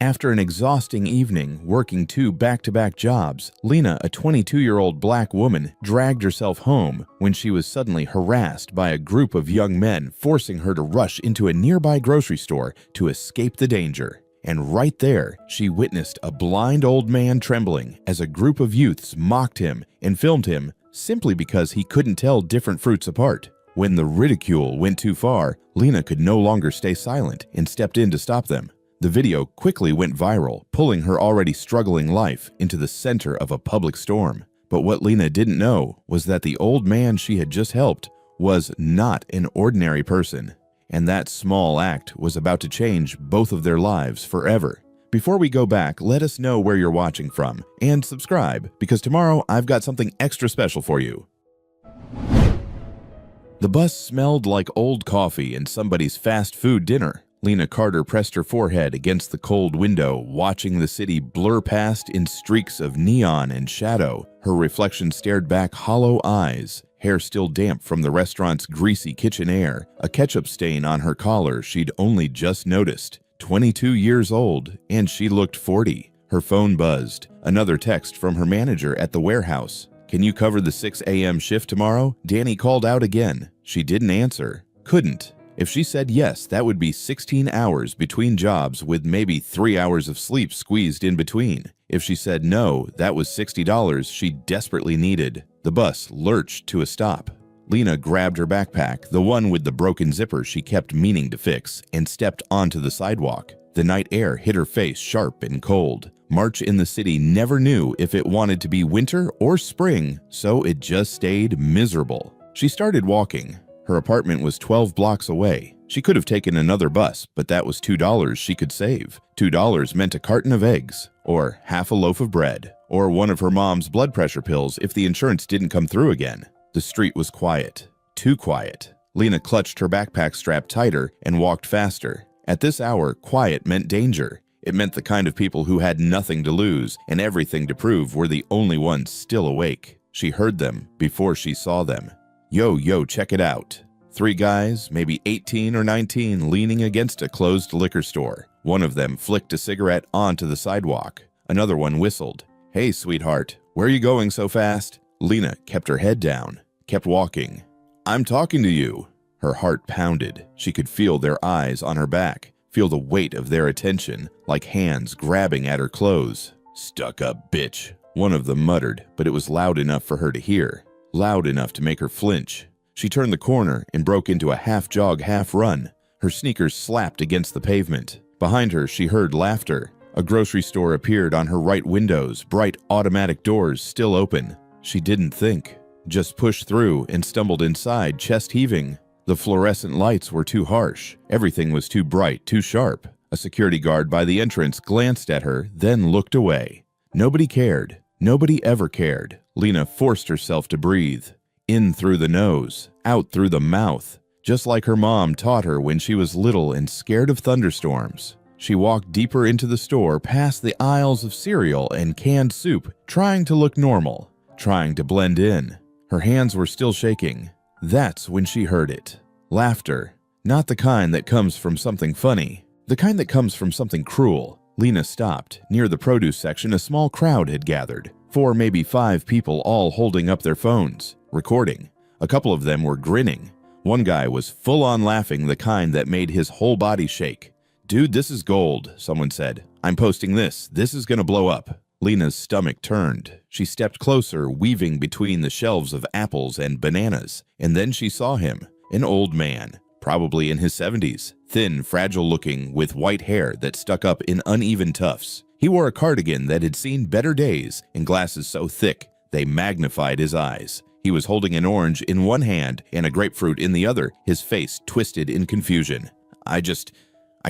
After an exhausting evening working two back-to-back jobs, Lena, a 22-year-old black woman, dragged herself home when she was suddenly harassed by a group of young men forcing her to rush into a nearby grocery store to escape the danger. And right there, she witnessed a blind old man trembling as a group of youths mocked him and filmed him simply because he couldn't tell different fruits apart. When the ridicule went too far, Lena could no longer stay silent and stepped in to stop them. The video quickly went viral, pulling her already struggling life into the center of a public storm. But what Lena didn't know was that the old man she had just helped was not an ordinary person, and that small act was about to change both of their lives forever. Before we go back, let us know where you're watching from, and subscribe, because tomorrow I've got something extra special for you. The bus smelled like old coffee and somebody's fast food dinner. Lena Carter pressed her forehead against the cold window, watching the city blur past in streaks of neon and shadow. Her reflection stared back hollow eyes, hair still damp from the restaurant's greasy kitchen air, a ketchup stain on her collar she'd only just noticed. 22 years old, and she looked 40. Her phone buzzed. Another text from her manager at the warehouse. "Can you cover the 6 a.m. shift tomorrow?" Danny called out again. She didn't answer. Couldn't. If she said yes, that would be 16 hours between jobs with maybe 3 hours of sleep squeezed in between. If she said no, that was $60 she desperately needed. The bus lurched to a stop. Lena grabbed her backpack, the one with the broken zipper she kept meaning to fix, and stepped onto the sidewalk. The night air hit her face sharp and cold. March in the city never knew if it wanted to be winter or spring, so it just stayed miserable. She started walking. Her apartment was 12 blocks away. She could have taken another bus, but that was $2 she could save. $2 meant a carton of eggs, or half a loaf of bread, or one of her mom's blood pressure pills if the insurance didn't come through again. The street was quiet. Too quiet. Lena clutched her backpack strap tighter and walked faster. At this hour, quiet meant danger. It meant the kind of people who had nothing to lose and everything to prove were the only ones still awake. She heard them before she saw them. Yo, check it out. 3 guys, maybe 18 or 19, leaning against a closed liquor store. One of them flicked a cigarette onto the sidewalk. Another one whistled. "Hey, sweetheart, where are you going so fast?" Lena kept her head down, kept walking. "I'm talking to you." Her heart pounded. She could feel their eyes on her back, feel the weight of their attention, like hands grabbing at her clothes. "Stuck up bitch," one of them muttered, but it was loud enough for her to hear. Loud enough to make her flinch. She turned the corner and broke into a half-jog, half-run. Her sneakers slapped against the pavement. Behind her, she heard laughter. A grocery store appeared on her right windows, bright automatic doors still open. She didn't think, just pushed through and stumbled inside, chest heaving. The fluorescent lights were too harsh. Everything was too bright, too sharp. A security guard by the entrance glanced at her, then looked away. Nobody cared. Nobody ever cared. Lena forced herself to breathe. In through the nose, out through the mouth. Just like her mom taught her when she was little and scared of thunderstorms. She walked deeper into the store, past the aisles of cereal and canned soup, trying to look normal, trying to blend in. Her hands were still shaking. That's when she heard it. Laughter. Not the kind that comes from something funny. The kind that comes from something cruel. Lena stopped. Near the produce section, a small crowd had gathered. 4, maybe 5 people, all holding up their phones, recording. A couple of them were grinning. One guy was full-on laughing, the kind that made his whole body shake. "Dude, this is gold," someone said. "I'm posting this. This is gonna blow up." Lena's stomach turned. She stepped closer, weaving between the shelves of apples and bananas. And then she saw him, an old man, probably in his 70s, thin, fragile-looking, with white hair that stuck up in uneven tufts. He wore a cardigan that had seen better days and glasses so thick they magnified his eyes. He was holding an orange in one hand and a grapefruit in the other, his face twisted in confusion. I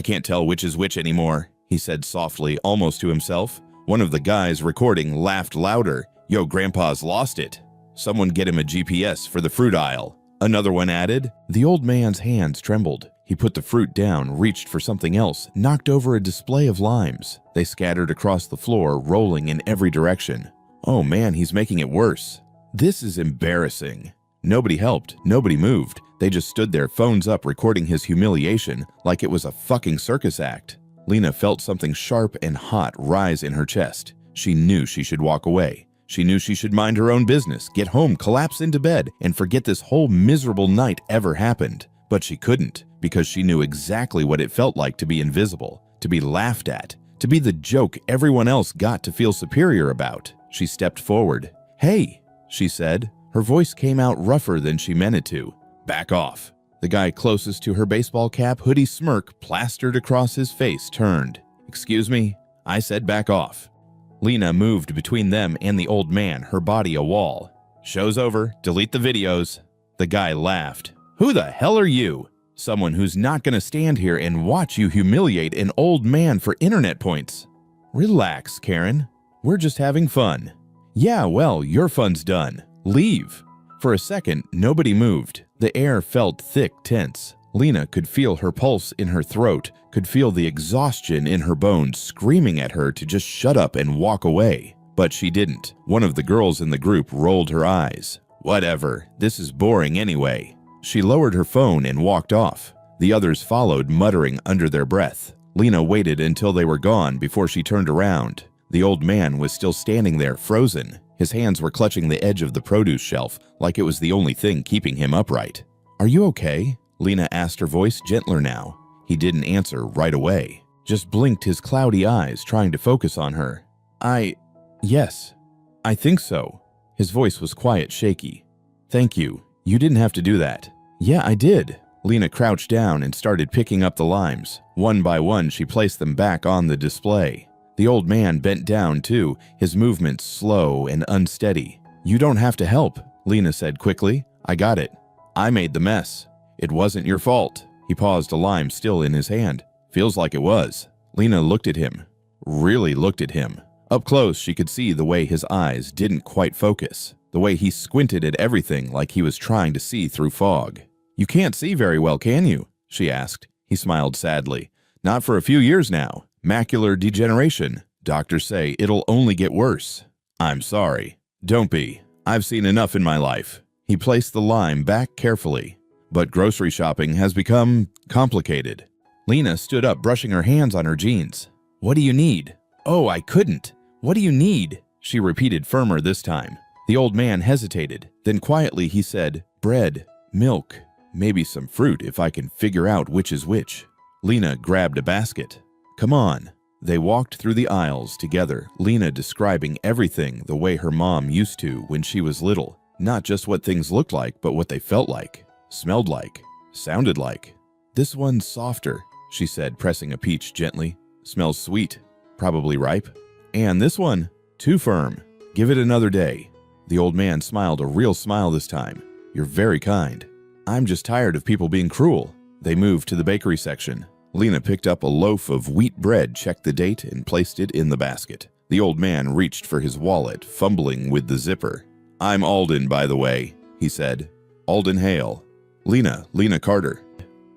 can't tell which is which anymore," he said softly, almost to himself. One of the guys recording laughed louder. "Yo, Grandpa's lost it. Someone get him a GPS for the fruit aisle," another one added. The old man's hands trembled. He put the fruit down, reached for something else, knocked over a display of limes. They scattered across the floor, rolling in every direction. Oh man, he's making it worse. This is embarrassing. Nobody helped, nobody moved. They just stood there, phones up, recording his humiliation like it was a fucking circus act. Lena felt something sharp and hot rise in her chest. She knew she should walk away. She knew she should mind her own business, get home, collapse into bed, and forget this whole miserable night ever happened. But she couldn't, because she knew exactly what it felt like to be invisible, to be laughed at, to be the joke everyone else got to feel superior about. She stepped forward. "Hey," she said. Her voice came out rougher than she meant it to. "Back off." The guy closest to her baseball cap hoodie smirk plastered across his face turned. "Excuse me? I said back off." Lena moved between them and the old man, her body a wall. "Show's over. Delete the videos." The guy laughed. "Who the hell are you?" "Someone who's not gonna stand here and watch you humiliate an old man for internet points." "Relax, Karen. We're just having fun." "Yeah, well, your fun's done. Leave." For a second, nobody moved. The air felt thick, tense. Lena could feel her pulse in her throat, could feel the exhaustion in her bones screaming at her to just shut up and walk away. But she didn't. One of the girls in the group rolled her eyes. "Whatever, this is boring anyway." She lowered her phone and walked off. The others followed, muttering under their breath. Lena waited until they were gone before she turned around. The old man was still standing there, frozen. His hands were clutching the edge of the produce shelf, like it was the only thing keeping him upright. "Are you okay?" Lena asked, her voice gentler now. He didn't answer right away, just blinked his cloudy eyes, trying to focus on her. Yes, I think so." His voice was quiet, shaky. "Thank you. You didn't have to do that." "Yeah, I did." Lena crouched down and started picking up the limes. One by one, she placed them back on the display. The old man bent down too, his movements slow and unsteady. "You don't have to help," Lena said quickly. "I got it. I made the mess. It wasn't your fault." He paused, a lime still in his hand. "Feels like it was." Lena looked at him. Really looked at him. Up close, she could see the way his eyes didn't quite focus. The way he squinted at everything like he was trying to see through fog. "You can't see very well, can you?" she asked. He smiled sadly. "Not for a few years now. Macular degeneration. Doctors say it'll only get worse." "I'm sorry." "Don't be. I've seen enough in my life." He placed the lime back carefully. "But grocery shopping has become complicated." Lena stood up, brushing her hands on her jeans. "What do you need?" "Oh, I couldn't. What do you need?" she repeated, firmer this time. The old man hesitated. Then quietly he said, "Bread, milk, maybe some fruit if I can figure out which is which." Lena grabbed a basket. "Come on." They walked through the aisles together, Lena describing everything the way her mom used to when she was little. Not just what things looked like, but what they felt like, smelled like, sounded like. "This one's softer," she said, pressing a peach gently. "Smells sweet, probably ripe. And this one, too firm. Give it another day." The old man smiled, a real smile this time. "You're very kind. I'm just tired of people being cruel." They moved to the bakery section. Lena picked up a loaf of wheat bread, checked the date, and placed it in the basket. The old man reached for his wallet, fumbling with the zipper. "I'm Alden, by the way," he said. "Alden Hale." Lena Carter."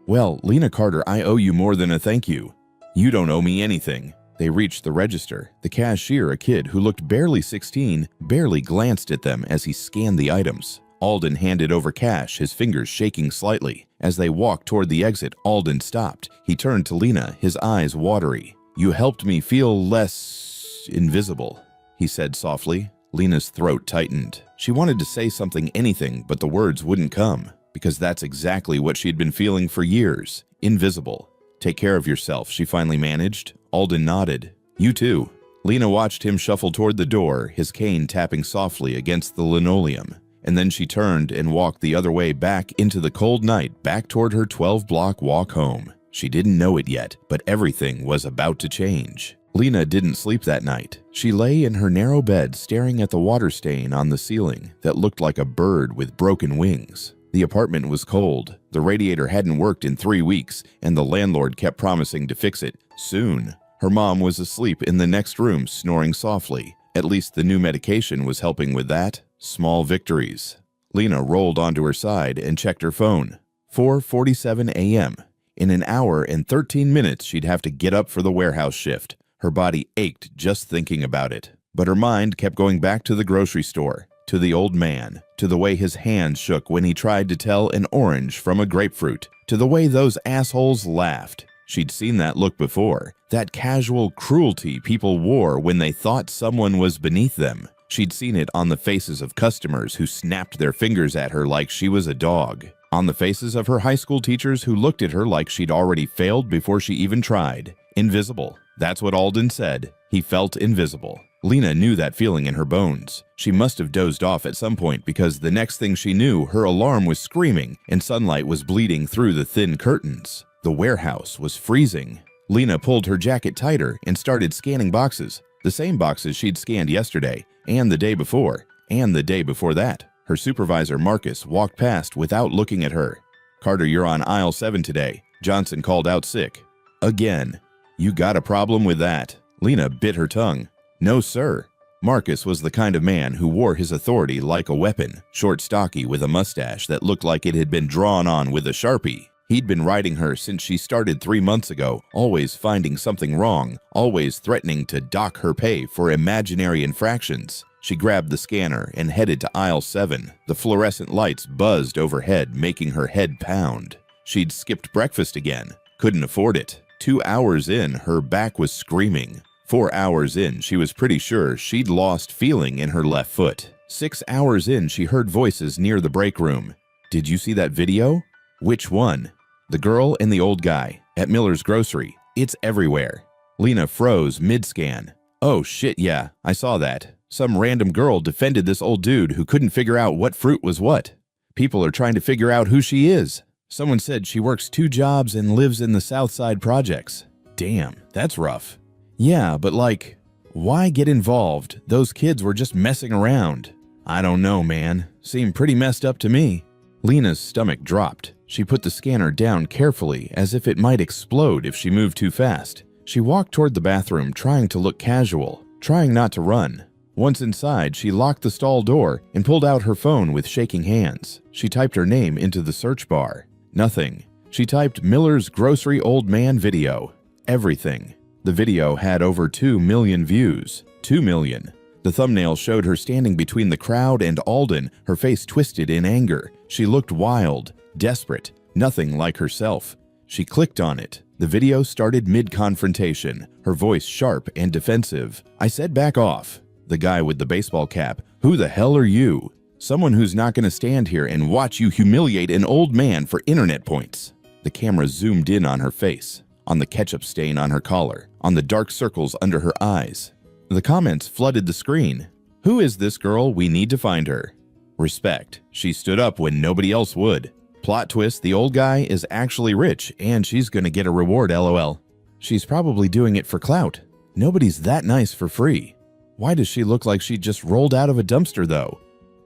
"Well, Lena Carter, I owe you more than a thank you." "You don't owe me anything." They reached the register. The cashier, a kid who looked barely 16, barely glanced at them as he scanned the items. Alden handed over cash, his fingers shaking slightly. As they walked toward the exit, Alden stopped. He turned to Lena, his eyes watery. "You helped me feel less invisible," he said softly. Lena's throat tightened. She wanted to say something, anything, but the words wouldn't come, because that's exactly what she'd been feeling for years. Invisible. "Take care of yourself," she finally managed. Alden nodded. "You too." Lena watched him shuffle toward the door, his cane tapping softly against the linoleum. And then she turned and walked the other way back into the cold night, back toward her 12-block walk home. She didn't know it yet, but everything was about to change. Lena didn't sleep that night. She lay in her narrow bed staring at the water stain on the ceiling that looked like a bird with broken wings. The apartment was cold. The radiator hadn't worked in 3 weeks, and the landlord kept promising to fix it soon. Her mom was asleep in the next room, snoring softly. At least the new medication was helping with that. Small victories. Lena rolled onto her side and checked her phone. 4:47 a.m. In an hour and 13 minutes, she'd have to get up for the warehouse shift. Her body ached just thinking about it. But her mind kept going back to the grocery store, to the old man, to the way his hands shook when he tried to tell an orange from a grapefruit, to the way those assholes laughed. She'd seen that look before, that casual cruelty people wore when they thought someone was beneath them. She'd seen it on the faces of customers who snapped their fingers at her like she was a dog, on the faces of her high school teachers who looked at her like she'd already failed before she even tried. Invisible. That's what Alden said. He felt invisible. Lena knew that feeling in her bones. She must have dozed off at some point because the next thing she knew, her alarm was screaming and sunlight was bleeding through the thin curtains. The warehouse was freezing. Lena pulled her jacket tighter and started scanning boxes, the same boxes she'd scanned yesterday, and the day before, and the day before that. Her supervisor, Marcus, walked past without looking at her. "Carter, you're on aisle 7 today. Johnson called out sick." Again. "You got a problem with that?" Lena bit her tongue. "No, sir." Marcus was the kind of man who wore his authority like a weapon, short, stocky, with a mustache that looked like it had been drawn on with a Sharpie. He'd been riding her since she started 3 months ago, always finding something wrong, always threatening to dock her pay for imaginary infractions. She grabbed the scanner and headed to aisle 7. The fluorescent lights buzzed overhead, making her head pound. She'd skipped breakfast again. Couldn't afford it. 2 hours in, her back was screaming. 4 hours in, she was pretty sure she'd lost feeling in her left foot. 6 hours in, she heard voices near the break room. "Did you see that video?" "Which one?" "The girl and the old guy, at Miller's grocery. It's everywhere." Lena froze mid-scan. "Oh shit, yeah, I saw that. Some random girl defended this old dude who couldn't figure out what fruit was what. People are trying to figure out who she is. Someone said she works 2 jobs and lives in the South Side projects." Damn, that's rough. "Yeah, but like, why get involved? Those kids were just messing around." "I don't know, man. Seemed pretty messed up to me." Lena's stomach dropped. She put the scanner down carefully, as if it might explode if she moved too fast. She walked toward the bathroom, trying to look casual, trying not to run. Once inside, she locked the stall door and pulled out her phone with shaking hands. She typed her name into the search bar. Nothing. She typed Miller's grocery old man video. Everything. The video had over 2 million views. 2 million. The thumbnail showed her standing between the crowd and Alden, her face twisted in anger. She looked wild, desperate, nothing like herself. She clicked on it. The video started mid-confrontation, her voice sharp and defensive. "I said back off." The guy with the baseball cap, "Who the hell are you?" "Someone who's not going to stand here and watch you humiliate an old man for internet points." The camera zoomed in on her face, on the ketchup stain on her collar, on the dark circles under her eyes. The comments flooded the screen. "Who is this girl? We need to find her." Respect. She stood up when nobody else would. Plot twist, the old guy is actually rich, and she's gonna get a reward, lol. She's probably doing it for clout. Nobody's that nice for free. Why does she look like she just rolled out of a dumpster, though?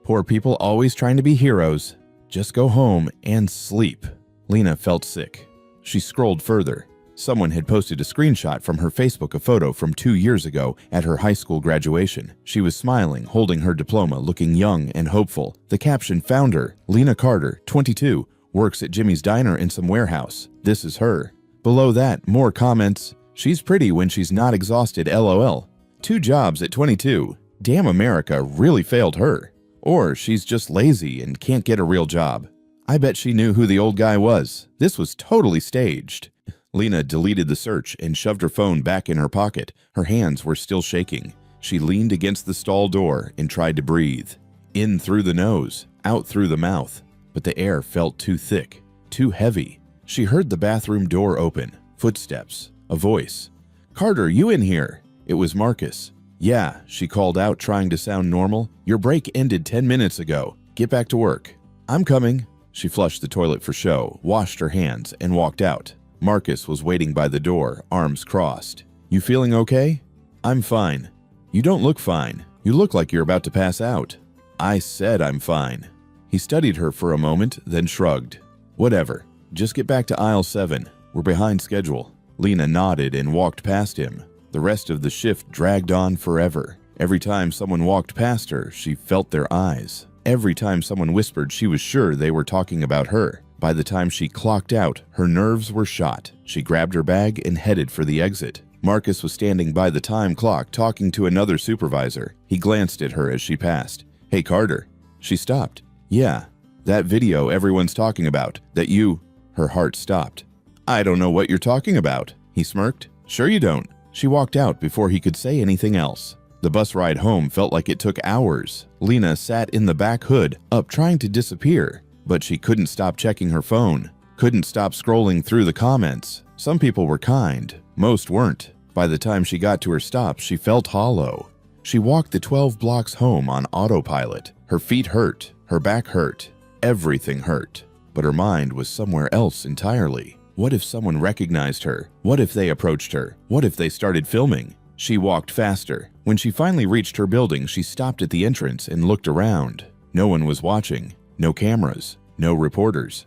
Poor people always trying to be heroes. Just go home and sleep. Lena felt sick. She scrolled further. Someone had posted a screenshot from her Facebook, a photo from 2 years ago at her high school graduation. She was smiling, holding her diploma, looking young and hopeful. The caption found her, Lena Carter, 22, works at Jimmy's Diner in some warehouse. This is her. Below that, more comments. She's pretty when she's not exhausted, lol. 2 jobs at 22. Damn, America really failed her. Or she's just lazy and can't get a real job. I bet she knew who the old guy was. This was totally staged. Lena deleted the search and shoved her phone back in her pocket. Her hands were still shaking. She leaned against the stall door and tried to breathe. In through the nose, out through the mouth. But the air felt too thick, too heavy. She heard the bathroom door open. Footsteps. A voice. "Carter, you in here?" It was Marcus. "Yeah," she called out, trying to sound normal. "Your break ended 10 minutes ago. Get back to work." "I'm coming." She flushed the toilet for show, washed her hands, and walked out. Marcus was waiting by the door, arms crossed. "You feeling okay?" "I'm fine." "You don't look fine. You look like you're about to pass out." "I said I'm fine." He studied her for a moment, then shrugged. "Whatever. Just get back to aisle 7. We're behind schedule." Lena nodded and walked past him. The rest of the shift dragged on forever. Every time someone walked past her, she felt their eyes. Every time someone whispered, she was sure they were talking about her. By the time she clocked out, her nerves were shot. She grabbed her bag and headed for the exit. Marcus was standing by the time clock talking to another supervisor. He glanced at her as she passed. "Hey, Carter." She stopped. "Yeah, that video everyone's talking about, that you..." Her heart stopped. I don't know what you're talking about, he smirked. Sure you don't. She walked out before he could say anything else. The bus ride home felt like it took hours. Lena sat in the back hood, up trying to disappear, but she couldn't stop checking her phone, couldn't stop scrolling through the comments. Some people were kind, most weren't. By the time she got to her stop, she felt hollow. She walked the 12 blocks home on autopilot. Her feet hurt, her back hurt, everything hurt. But her mind was somewhere else entirely. What if someone recognized her? What if they approached her? What if they started filming? She walked faster. When she finally reached her building, she stopped at the entrance and looked around. No one was watching. No cameras. No reporters.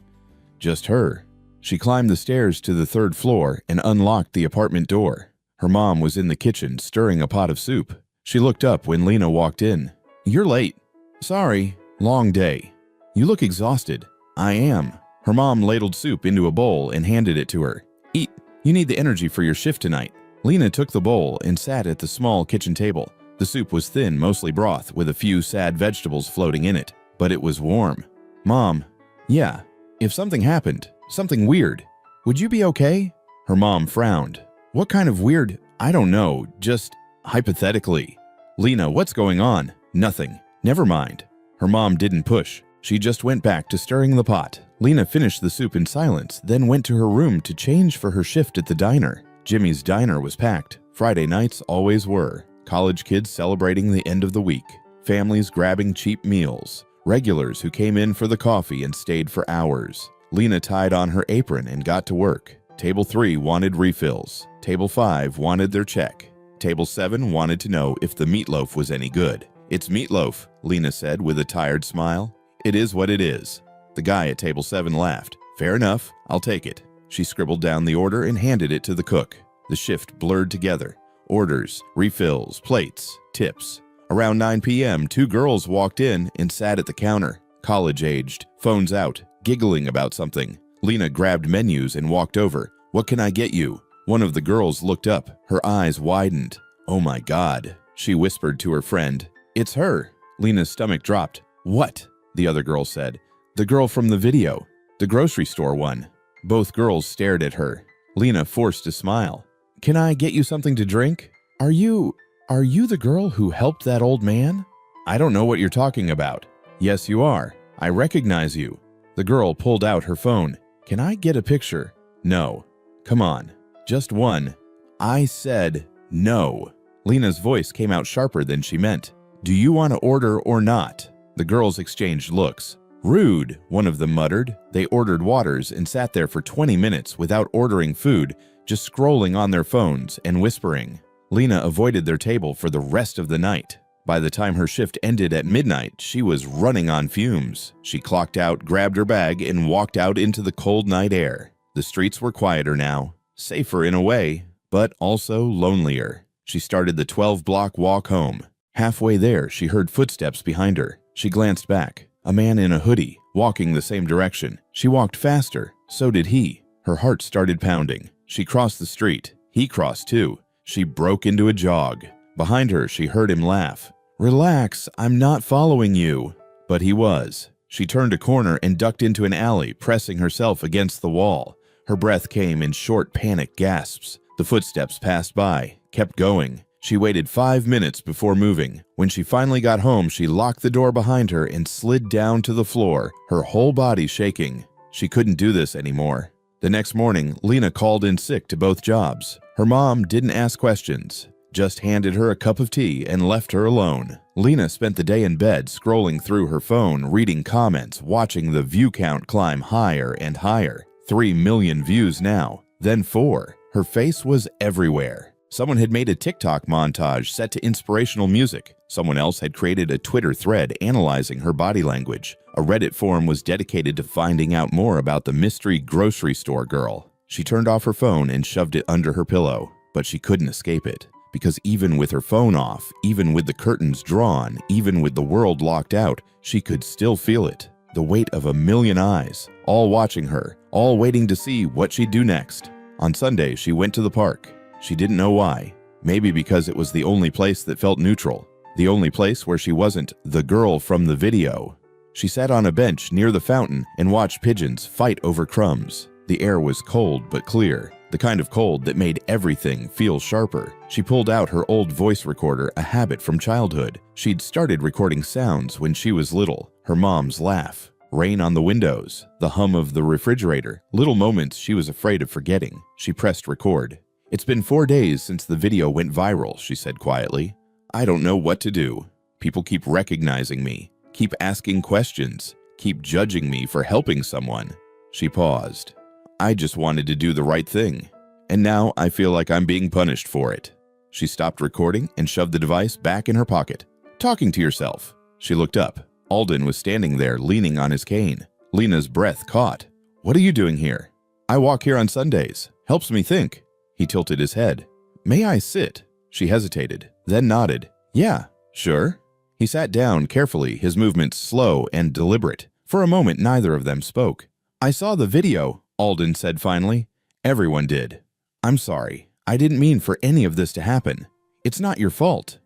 Just her. She climbed the stairs to the 3rd floor and unlocked the apartment door. Her mom was in the kitchen stirring a pot of soup. She looked up when Lena walked in. You're late. Sorry. Long day. You look exhausted. I am. Her mom ladled soup into a bowl and handed it to her. Eat. You need the energy for your shift tonight. Lena took the bowl and sat at the small kitchen table. The soup was thin, mostly broth, with a few sad vegetables floating in it, but it was warm. Mom, yeah, if something happened, something weird, would you be okay? Her mom frowned. What kind of weird? I don't know, just hypothetically. Lena, what's going on? Nothing. Never mind. Her mom didn't push. She just went back to stirring the pot. Lena finished the soup in silence, then went to her room to change for her shift at the diner. Jimmy's diner was packed. Friday nights always were. College kids celebrating the end of the week. Families grabbing cheap meals. Regulars who came in for the coffee and stayed for hours. Lena tied on her apron and got to work. Table 3 wanted refills. Table 5 wanted their check. Table 7 wanted to know if the meatloaf was any good. It's meatloaf, Lena said with a tired smile. It is what it is. The guy at table 7 laughed. Fair enough, I'll take it. She scribbled down the order and handed it to the cook. The shift blurred together. Orders, refills, plates, tips. Around 9 p.m., 2 girls walked in and sat at the counter. College-aged, phones out, giggling about something. Lena grabbed menus and walked over. What can I get you? One of the girls looked up. Her eyes widened. Oh my God, she whispered to her friend. It's her. Lena's stomach dropped. What? The other girl said. The girl from the video. The grocery store one. Both girls stared at her. Lena forced a smile. Can I get you something to drink? Are you the girl who helped that old man? I don't know what you're talking about. Yes, you are. I recognize you. The girl pulled out her phone. Can I get a picture? No. Come on. Just one. I said no. Lena's voice came out sharper than she meant. Do you want to order or not? The girls exchanged looks. Rude, one of them muttered. They ordered waters and sat there for 20 minutes without ordering food, just scrolling on their phones and whispering. Lena avoided their table for the rest of the night. By the time her shift ended at midnight, she was running on fumes. She clocked out, grabbed her bag, and walked out into the cold night air. The streets were quieter now, safer in a way, but also lonelier. She started the 12-block walk home. Halfway there, she heard footsteps behind her. She glanced back. A man in a hoodie, walking the same direction. She walked faster. So did he. Her heart started pounding. She crossed the street. He crossed too. She broke into a jog. Behind her, she heard him laugh. Relax, I'm not following you. But he was. She turned a corner and ducked into an alley, pressing herself against the wall. Her breath came in short, panicked gasps. The footsteps passed by, kept going. She waited 5 minutes before moving. When she finally got home, she locked the door behind her and slid down to the floor, her whole body shaking. She couldn't do this anymore. The next morning, Lena called in sick to both jobs. Her mom didn't ask questions, just handed her a cup of tea and left her alone. Lena spent the day in bed scrolling through her phone, reading comments, watching the view count climb higher and higher. 3 million views now, then 4. Her face was everywhere. Someone had made a TikTok montage set to inspirational music. Someone else had created a Twitter thread analyzing her body language. A Reddit forum was dedicated to finding out more about the mystery grocery store girl. She turned off her phone and shoved it under her pillow, but she couldn't escape it. Because even with her phone off, even with the curtains drawn, even with the world locked out, she could still feel it. The weight of a million eyes, all watching her, all waiting to see what she'd do next. On Sunday, she went to the park. She didn't know why. Maybe because it was the only place that felt neutral. The only place where she wasn't the girl from the video. She sat on a bench near the fountain and watched pigeons fight over crumbs. The air was cold but clear, the kind of cold that made everything feel sharper. She pulled out her old voice recorder, a habit from childhood. She'd started recording sounds when she was little. Her mom's laugh, rain on the windows, the hum of the refrigerator, little moments she was afraid of forgetting. She pressed record. "It's been 4 days since the video went viral," she said quietly. "I don't know what to do. People keep recognizing me, keep asking questions, keep judging me for helping someone." She paused. "I just wanted to do the right thing, and now I feel like I'm being punished for it." She stopped recording and shoved the device back in her pocket. "Talking to yourself." She looked up. Alden was standing there, leaning on his cane. Lena's breath caught. "What are you doing here?" "I walk here on Sundays. Helps me think." He tilted his head. "May I sit?" She hesitated, then nodded. "Yeah, sure." He sat down carefully, his movements slow and deliberate. For a moment, neither of them spoke. "I saw the video," Alden said finally. "Everyone did. I'm sorry. I didn't mean for any of this to happen. It's not your fault."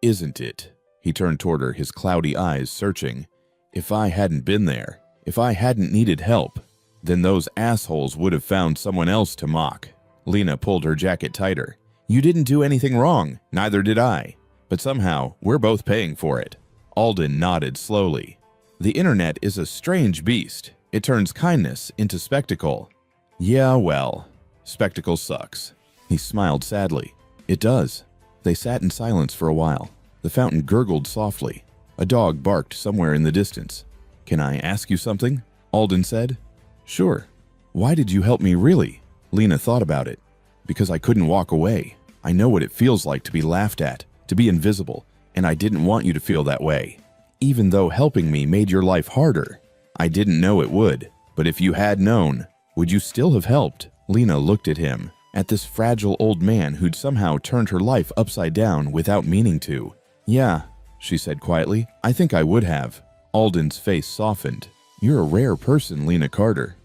"Isn't it?" He turned toward her, his cloudy eyes searching. "If I hadn't been there, if I hadn't needed help, then those assholes would have found someone else to mock." Lena pulled her jacket tighter. "You didn't do anything wrong, neither did I. But somehow, we're both paying for it." Alden nodded slowly. "The internet is a strange beast. It turns kindness into spectacle." "Yeah, well, spectacle sucks." He smiled sadly. "It does." They sat in silence for a while. The fountain gurgled softly. A dog barked somewhere in the distance. "Can I ask you something?" Alden said. "Sure." "Why did you help me, really?" Lena thought about it. "Because I couldn't walk away. I know what it feels like to be laughed at, to be invisible, and I didn't want you to feel that way. Even though helping me made your life harder, I didn't know it would. But if you had known, would you still have helped?" Lena looked at him, at this fragile old man who'd somehow turned her life upside down without meaning to. "Yeah," she said quietly, "I think I would have." Alden's face softened. "You're a rare person, Lena Carter."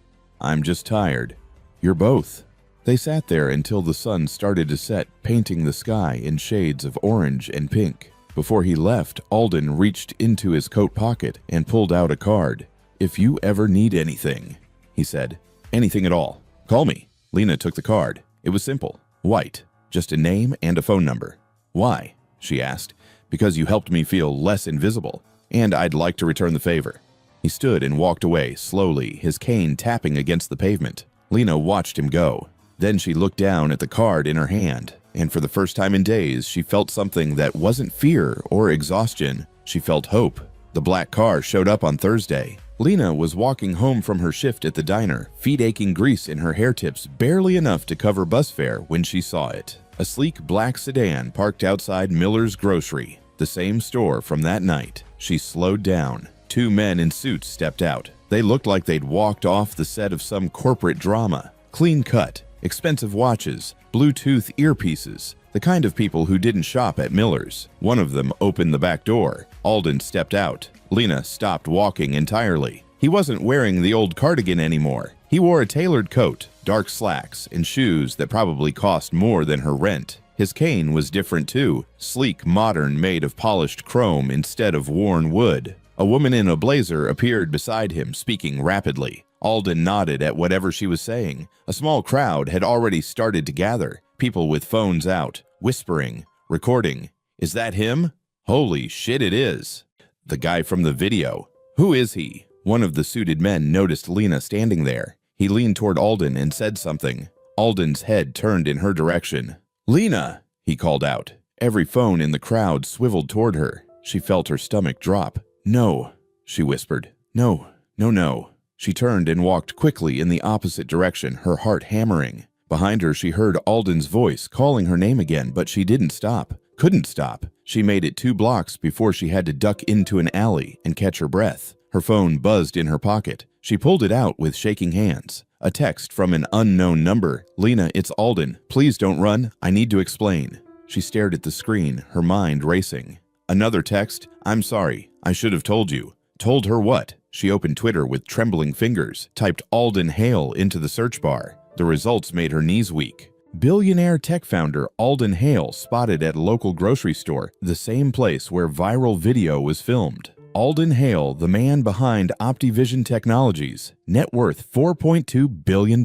"I'm just tired." "You're both." They sat there until the sun started to set, painting the sky in shades of orange and pink. Before he left, Alden reached into his coat pocket and pulled out a card. "If you ever need anything," he said, "anything at all, call me." Lena took the card. It was simple, white, just a name and a phone number. "Why?" she asked. "Because you helped me feel less invisible, and I'd like to return the favor." He stood and walked away slowly, his cane tapping against the pavement. Lena watched him go. Then she looked down at the card in her hand, and for the first time in days, she felt something that wasn't fear or exhaustion. She felt hope. The black car showed up on Thursday. Lena was walking home from her shift at the diner, feet-aching grease in her hair tips barely enough to cover bus fare when she saw it. A sleek black sedan parked outside Miller's Grocery, the same store from that night. She slowed down. 2 men in suits stepped out. They looked like they'd walked off the set of some corporate drama. Clean cut, expensive watches, Bluetooth earpieces, the kind of people who didn't shop at Miller's. One of them opened the back door. Alden stepped out. Lena stopped walking entirely. He wasn't wearing the old cardigan anymore. He wore a tailored coat, dark slacks, and shoes that probably cost more than her rent. His cane was different too, sleek, modern, made of polished chrome instead of worn wood. A woman in a blazer appeared beside him, speaking rapidly. Alden nodded at whatever she was saying. A small crowd had already started to gather, people with phones out, whispering, recording. "Is that him?" "Holy shit, it is." "The guy from the video. Who is he?" One of the suited men noticed Lena standing there. He leaned toward Alden and said something. Alden's head turned in her direction. "Lena!" he called out. Every phone in the crowd swiveled toward her. She felt her stomach drop. "No," she whispered. "No, no, no." She turned and walked quickly in the opposite direction, her heart hammering. Behind her, she heard Alden's voice calling her name again, but she didn't stop. Couldn't stop. She made it 2 blocks before she had to duck into an alley and catch her breath. Her phone buzzed in her pocket. She pulled it out with shaking hands. A text from an unknown number. "Lena, it's Alden. Please don't run. I need to explain." She stared at the screen, her mind racing. Another text. "I'm sorry. I should have told you." Told her what? She opened Twitter with trembling fingers, typed Alden Hale into the search bar. The results made her knees weak. Billionaire tech founder Alden Hale spotted at a local grocery store, the same place where viral video was filmed. Alden Hale, the man behind Optivision Technologies, net worth $4.2 billion.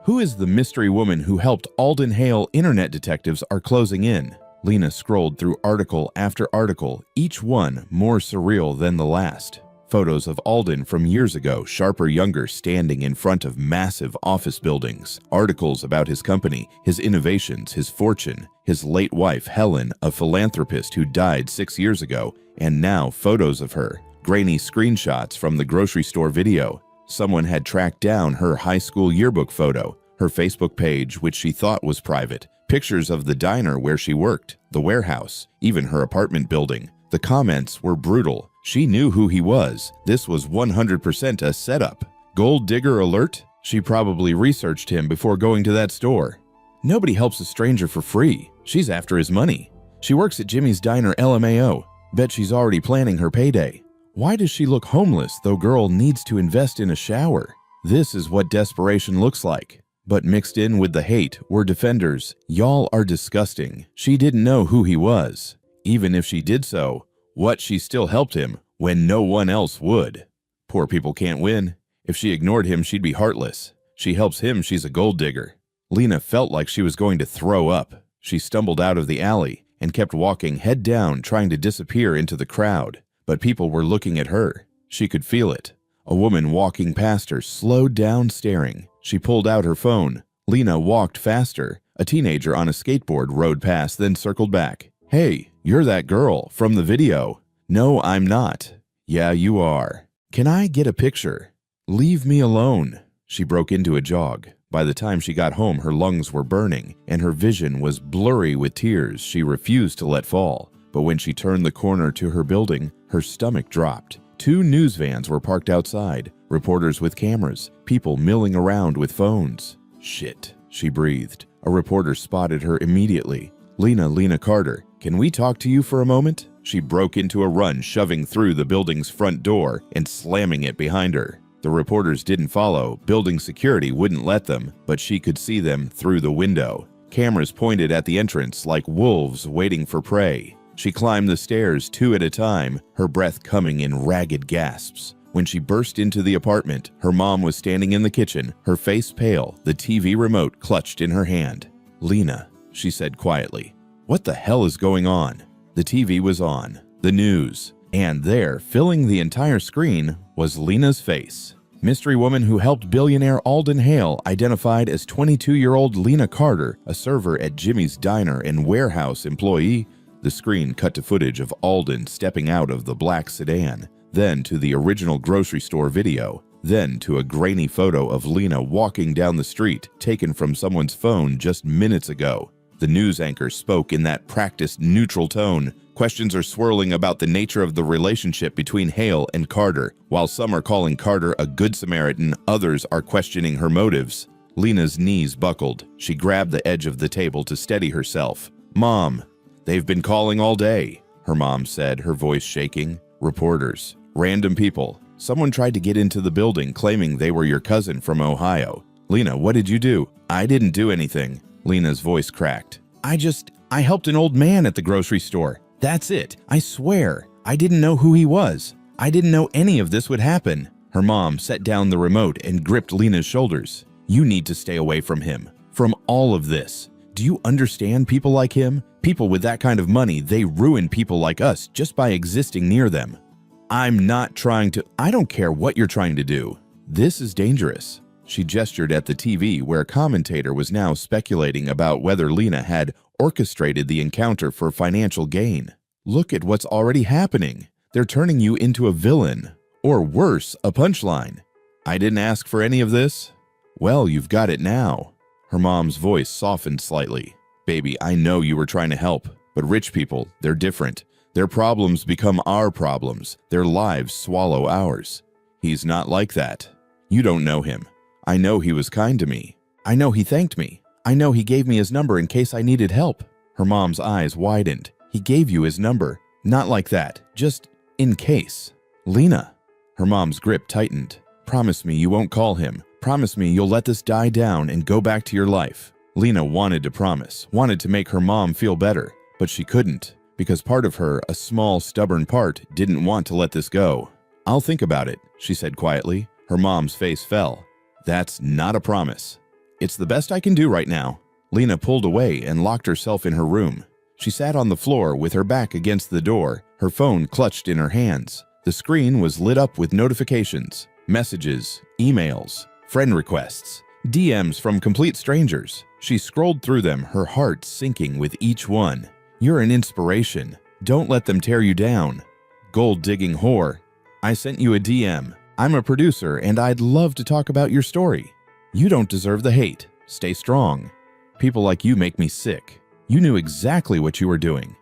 Who is the mystery woman who helped Alden Hale? Internet detectives are closing in. Lena scrolled through article after article, each one more surreal than the last. Photos of Alden from years ago, sharp or younger, standing in front of massive office buildings. Articles about his company, his innovations, his fortune. His late wife, Helen, a philanthropist who died 6 years ago, and now photos of her. Grainy screenshots from the grocery store video. Someone had tracked down her high school yearbook photo, her Facebook page, which she thought was private, pictures of the diner where she worked, the warehouse, even her apartment building. The comments were brutal. She knew who he was. This was 100% a setup. Gold digger alert? She probably researched him before going to that store. Nobody helps a stranger for free. She's after his money. She works at Jimmy's Diner LMAO. Bet she's already planning her payday. Why does she look homeless, though girl needs to invest in a shower? This is what desperation looks like. But mixed in with the hate were defenders. Y'all are disgusting. She didn't know who he was. Even if she did so, what she still helped him when no one else would. Poor people can't win. If she ignored him, she'd be heartless. She helps him, she's a gold digger. Lena felt like she was going to throw up. She stumbled out of the alley and kept walking head down, trying to disappear into the crowd. But people were looking at her. She could feel it. A woman walking past her slowed down, staring. She pulled out her phone. Lena walked faster. A teenager on a skateboard rode past, then circled back. Hey, you're that girl from the video. No, I'm not. Yeah, you are. Can I get a picture? Leave me alone. She broke into a jog. By the time she got home, her lungs were burning, and her vision was blurry with tears she refused to let fall. But when she turned the corner to her building, her stomach dropped. 2 news vans were parked outside, reporters with cameras, people milling around with phones. Shit, she breathed. A reporter spotted her immediately. Lena Carter, can we talk to you for a moment? She broke into a run, shoving through the building's front door and slamming it behind her. The reporters didn't follow. Building security wouldn't let them, but she could see them through the window. Cameras pointed at the entrance like wolves waiting for prey. She climbed the stairs 2 at a time, her breath coming in ragged gasps. When she burst into the apartment, her mom was standing in the kitchen, her face pale, the TV remote clutched in her hand. Lena, she said quietly, what the hell is going on? The TV was on, the news, and there, filling the entire screen, was Lena's face. Mystery woman who helped billionaire Alden Hale, identified as 22-year-old Lena Carter, a server at Jimmy's Diner and warehouse employee. The screen cut to footage of Alden stepping out of the black sedan, then to the original grocery store video, then to a grainy photo of Lena walking down the street, taken from someone's phone just minutes ago. The news anchor spoke in that practiced neutral tone. Questions are swirling about the nature of the relationship between Hale and Carter. While some are calling Carter a good Samaritan, others are questioning her motives. Lena's knees buckled. She grabbed the edge of the table to steady herself. Mom, they've been calling all day, her mom said, her voice shaking. Reporters, random people. Someone tried to get into the building claiming they were your cousin from Ohio. Lena, what did you do? I didn't do anything. Lena's voice cracked. I helped an old man at the grocery store. That's it. I swear. I didn't know who he was. I didn't know any of this would happen. Her mom set down the remote and gripped Lena's shoulders. You need to stay away from him. From all of this. Do you understand people like him? People with that kind of money, they ruin people like us just by existing near them. I'm not trying to. I don't care what you're trying to do. This is dangerous. She gestured at the TV where a commentator was now speculating about whether Lena had orchestrated the encounter for financial gain. Look at what's already happening. They're turning you into a villain. Or worse, a punchline. I didn't ask for any of this? Well, you've got it now. Her mom's voice softened slightly. Baby, I know you were trying to help, but rich people, they're different. Their problems become our problems. Their lives swallow ours. He's not like that. You don't know him. I know he was kind to me. I know he thanked me. I know he gave me his number in case I needed help. Her mom's eyes widened. He gave you his number. Not like that. Just in case. Lena. Her mom's grip tightened. Promise me you won't call him. Promise me you'll let this die down and go back to your life. Lena wanted to promise, wanted to make her mom feel better, but she couldn't. because part of her, a small, stubborn part, didn't want to let this go. "I'll think about it," she said quietly. Her mom's face fell. "That's not a promise." "It's the best I can do right now." Lena pulled away and locked herself in her room. She sat on the floor with her back against the door, her phone clutched in her hands. The screen was lit up with notifications, messages, emails, friend requests, DMs from complete strangers. She scrolled through them, her heart sinking with each one. "You're an inspiration. Don't let them tear you down. Gold-digging whore. I sent you a DM. I'm a producer and I'd love to talk about your story. You don't deserve the hate. Stay strong. People like you make me sick. You knew exactly what you were doing."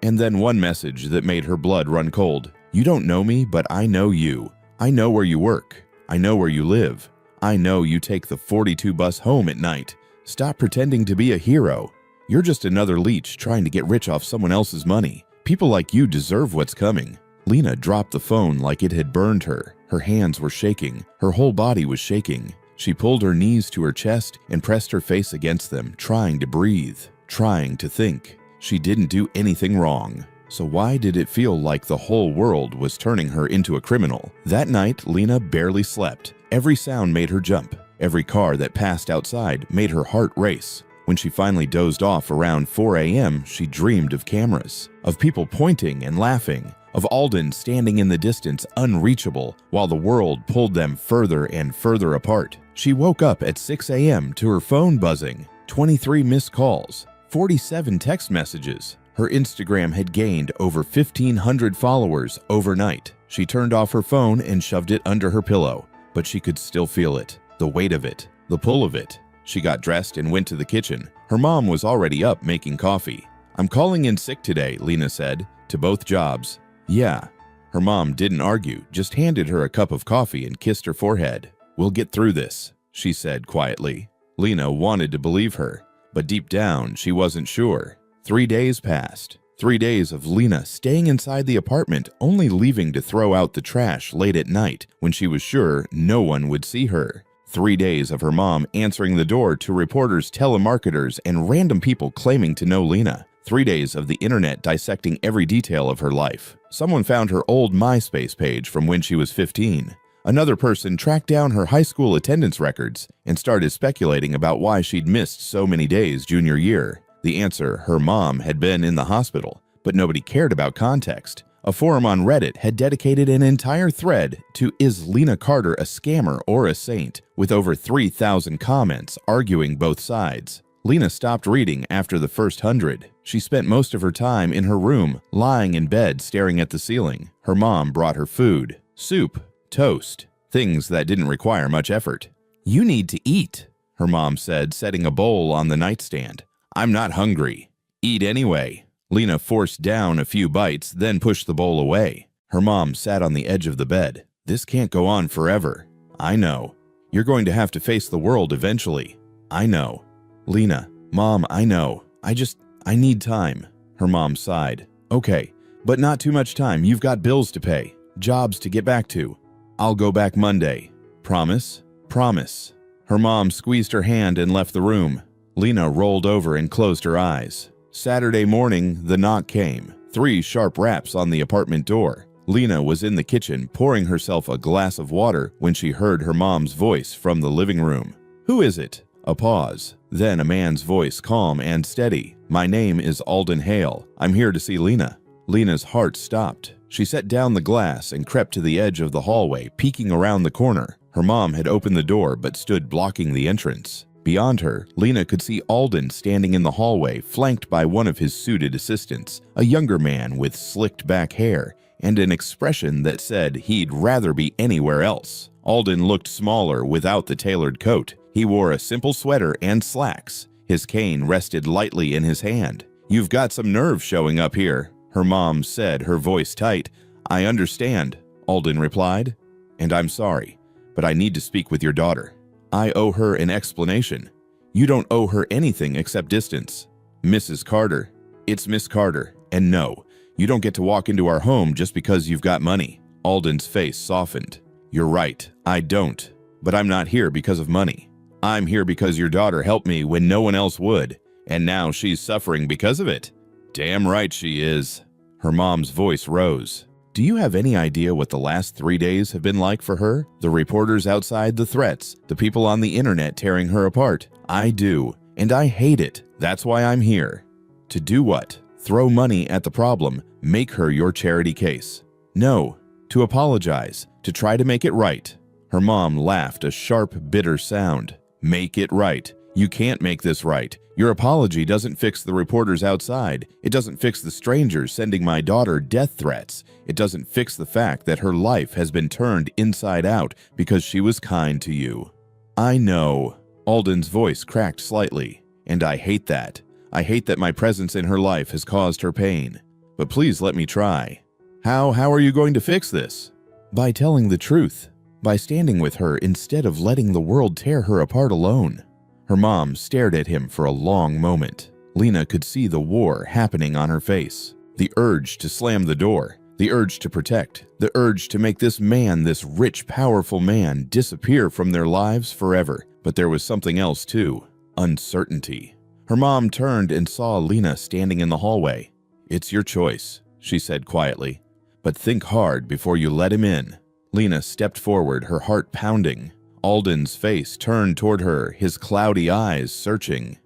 And then one message that made her blood run cold. "You don't know me, but I know you. I know where you work. I know where you live. I know you take the 42 bus home at night. Stop pretending to be a hero. You're just another leech trying to get rich off someone else's money. People like you deserve what's coming." Lena dropped the phone like it had burned her. Her hands were shaking. Her whole body was shaking. She pulled her knees to her chest and pressed her face against them, trying to breathe, trying to think. She didn't do anything wrong. So why did it feel like the whole world was turning her into a criminal? That night, Lena barely slept. Every sound made her jump. Every car that passed outside made her heart race. When she finally dozed off around 4 a.m., she dreamed of cameras, of people pointing and laughing, of Alden standing in the distance unreachable while the world pulled them further and further apart. She woke up at 6 a.m. to her phone buzzing, 23 missed calls, 47 text messages. Her Instagram had gained over 1,500 followers overnight. She turned off her phone and shoved it under her pillow, but she could still feel it, the weight of it, the pull of it. She got dressed and went to the kitchen. Her mom was already up making coffee. "I'm calling in sick today," Lena said, to both jobs. "Yeah." Her mom didn't argue, just handed her a cup of coffee and kissed her forehead. "We'll get through this," she said quietly. Lena wanted to believe her, but deep down she wasn't sure. 3 days passed. 3 days of Lena staying inside the apartment, only leaving to throw out the trash late at night when she was sure no one would see her. 3 days of her mom answering the door to reporters, telemarketers, and random people claiming to know Lena. 3 days of the internet dissecting every detail of her life. Someone found her old MySpace page from when she was 15. Another person tracked down her high school attendance records and started speculating about why she'd missed so many days junior year. The answer, her mom had been in the hospital, but nobody cared about context. A forum on Reddit had dedicated an entire thread to "Is Lena Carter a scammer or a saint?" with over 3,000 comments arguing both sides. Lena stopped reading after the first 100. She spent most of her time in her room, lying in bed staring at the ceiling. Her mom brought her food, soup, toast, things that didn't require much effort. "You need to eat," her mom said, setting a bowl on the nightstand. "I'm not hungry." "Eat anyway." Lena forced down a few bites, then pushed the bowl away. Her mom sat on the edge of the bed. "This can't go on forever." "I know. You're going to have to face the world eventually." "I know." "Lena, Mom, I know. I need time." Her mom sighed. "Okay, but not too much time. You've got bills to pay, jobs to get back to." "I'll go back Monday." "Promise?" "Promise." Her mom squeezed her hand and left the room. Lena rolled over and closed her eyes. Saturday morning, the knock came. 3 sharp raps on the apartment door. Lena was in the kitchen pouring herself a glass of water when she heard her mom's voice from the living room. "Who is it?" A pause. Then a man's voice, calm and steady. "My name is Alden Hale. I'm here to see Lena." Lena's heart stopped. She set down the glass and crept to the edge of the hallway, peeking around the corner. Her mom had opened the door but stood blocking the entrance. Beyond her, Lena could see Alden standing in the hallway, flanked by one of his suited assistants, a younger man with slicked back hair and an expression that said he'd rather be anywhere else. Alden looked smaller without the tailored coat. He wore a simple sweater and slacks. His cane rested lightly in his hand. "You've got some nerve showing up here," her mom said, her voice tight. "I understand," Alden replied. "And I'm sorry, but I need to speak with your daughter. I owe her an explanation." "You don't owe her anything except distance." "Mrs. Carter." "It's Miss Carter, and no, you don't get to walk into our home just because you've got money." Alden's face softened. "You're right, I don't, but I'm not here because of money. I'm here because your daughter helped me when no one else would, and now she's suffering because of it." Damn right she is. Her mom's voice rose. Do you have any idea what the last 3 days have been like for her? The reporters outside, the threats, the people on the internet tearing her apart. I do, and I hate it. That's why I'm here. To do what? Throw money at the problem, make her your charity case. No, to apologize, to try to make it right. Her mom laughed a sharp, bitter sound. Make it right. You can't make this right. Your apology doesn't fix the reporters outside. It doesn't fix the strangers sending my daughter death threats. It doesn't fix the fact that her life has been turned inside out because she was kind to you. I know. Alden's voice cracked slightly, and I hate that. I hate that my presence in her life has caused her pain. But please let me try. How are you going to fix this? By telling the truth. By standing with her instead of letting the world tear her apart alone. Her mom stared at him for a long moment. Lena could see the war happening on her face. The urge to slam the door. The urge to protect. The urge to make this man, this rich, powerful man, disappear from their lives forever. But there was something else too. Uncertainty. Her mom turned and saw Lena standing in the hallway. It's your choice, she said quietly. But think hard before you let him in. Lena stepped forward, her heart pounding. Alden's face turned toward her, his cloudy eyes searching.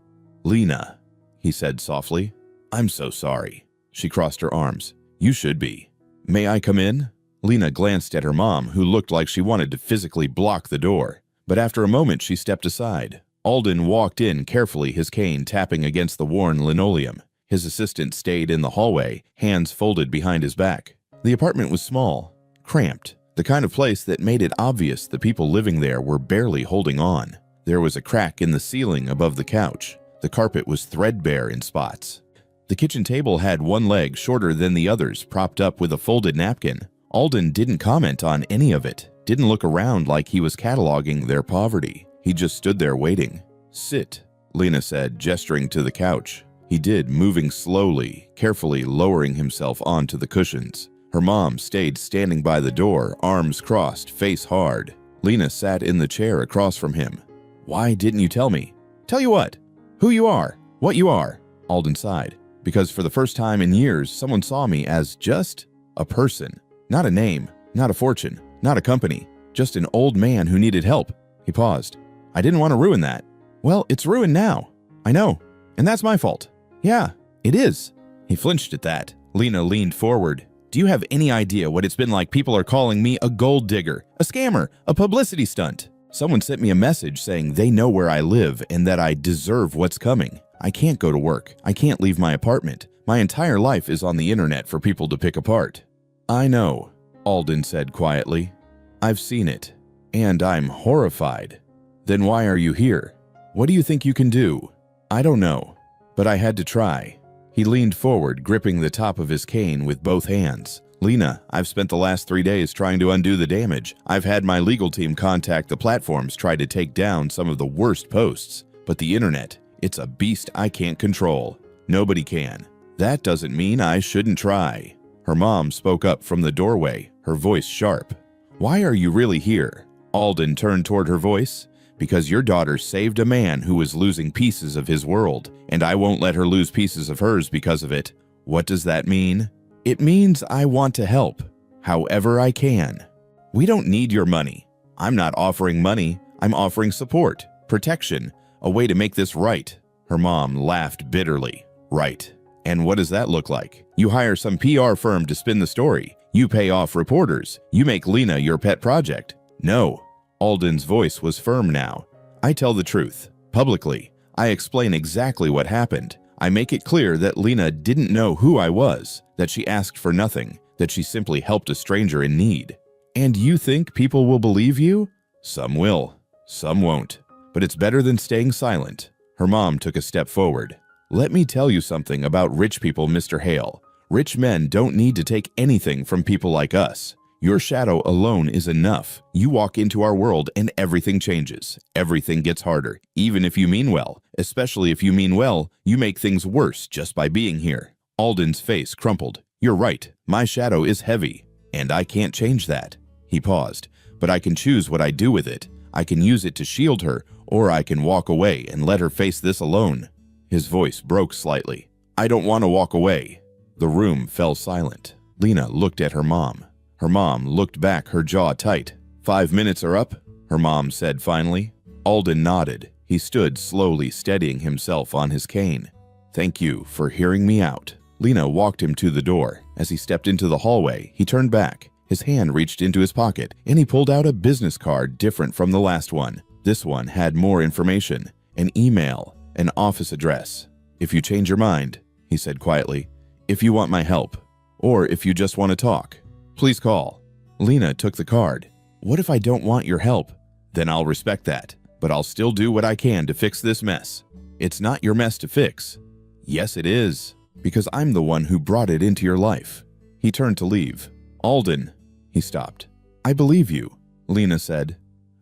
Lena, he said softly. I'm so sorry. She crossed her arms. You should be. May I come in? Lena glanced at her mom, who looked like she wanted to physically block the door. But after a moment, she stepped aside. Alden walked in carefully, his cane tapping against the worn linoleum. His assistant stayed in the hallway, hands folded behind his back. The apartment was small, cramped. The kind of place that made it obvious the people living there were barely holding on. There was a crack in the ceiling above the couch. The carpet was threadbare in spots. The kitchen table had one leg shorter than the others, propped up with a folded napkin. Alden didn't comment on any of it, didn't look around like he was cataloging their poverty. He just stood there waiting. Sit, Lena said, gesturing to the couch. He did, moving slowly, carefully lowering himself onto the cushions. Her mom stayed standing by the door, arms crossed, face hard. Lena sat in the chair across from him. Why didn't you tell me? Tell you what? Who you are? What you are? Alden sighed. Because for the first time in years, someone saw me as just a person. Not a name, not a fortune, not a company. Just an old man who needed help. He paused. I didn't want to ruin that. Well, it's ruined now. I know. And that's my fault. Yeah, it is. He flinched at that. Lena leaned forward. Do you have any idea what it's been like? People are calling me a gold digger, a scammer, a publicity stunt. Someone sent me a message saying they know where I live and that I deserve what's coming. I can't go to work. I can't leave my apartment. My entire life is on the internet for people to pick apart. I know, Alden said quietly. I've seen it, and I'm horrified. Then why are you here? What do you think you can do? I don't know, but I had to try. He leaned forward, gripping the top of his cane with both hands. Lena, I've spent the last 3 days trying to undo the damage. I've had my legal team contact the platforms, try to take down some of the worst posts. But the internet, it's a beast I can't control. Nobody can. That doesn't mean I shouldn't try. Her mom spoke up from the doorway, her voice sharp. Why are you really here? Alden turned toward her voice. Because your daughter saved a man who was losing pieces of his world, and I won't let her lose pieces of hers because of it. What does that mean? It means I want to help, however I can. We don't need your money. I'm not offering money. I'm offering support, protection, a way to make this right. Her mom laughed bitterly. Right. And what does that look like? You hire some PR firm to spin the story. You pay off reporters. You make Lena your pet project. No. Alden's voice was firm now. I tell the truth, publicly. I explain exactly what happened. I make it clear that Lena didn't know who I was, that she asked for nothing, that she simply helped a stranger in need. And you think people will believe you? Some will, some won't. But it's better than staying silent. Her mom took a step forward. Let me tell you something about rich people, Mr. Hale. Rich men don't need to take anything from people like us. Your shadow alone is enough. You walk into our world and everything changes. Everything gets harder, even if you mean well. Especially if you mean well, you make things worse just by being here. Alden's face crumpled. You're right. My shadow is heavy, and I can't change that. He paused. But I can choose what I do with it. I can use it to shield her, or I can walk away and let her face this alone. His voice broke slightly. I don't want to walk away." The room fell silent. Lena looked at her mom. Her mom looked back, her jaw tight. "5 minutes are up," her mom said finally. Alden nodded. He stood slowly, steadying himself on his cane. "Thank you for hearing me out." Lena walked him to the door. As he stepped into the hallway, he turned back. His hand reached into his pocket, and he pulled out a business card different from the last one. This one had more information, an email, an office address. "If you change your mind," he said quietly, "if you want my help, or if you just want to talk, please call." Lena took the card. "What if I don't want your help?" "Then I'll respect that, but I'll still do what I can to fix this mess." "It's not your mess to fix." "Yes, it is, because I'm the one who brought it into your life." He turned to leave. "Alden," he stopped. "I believe you," Lena said,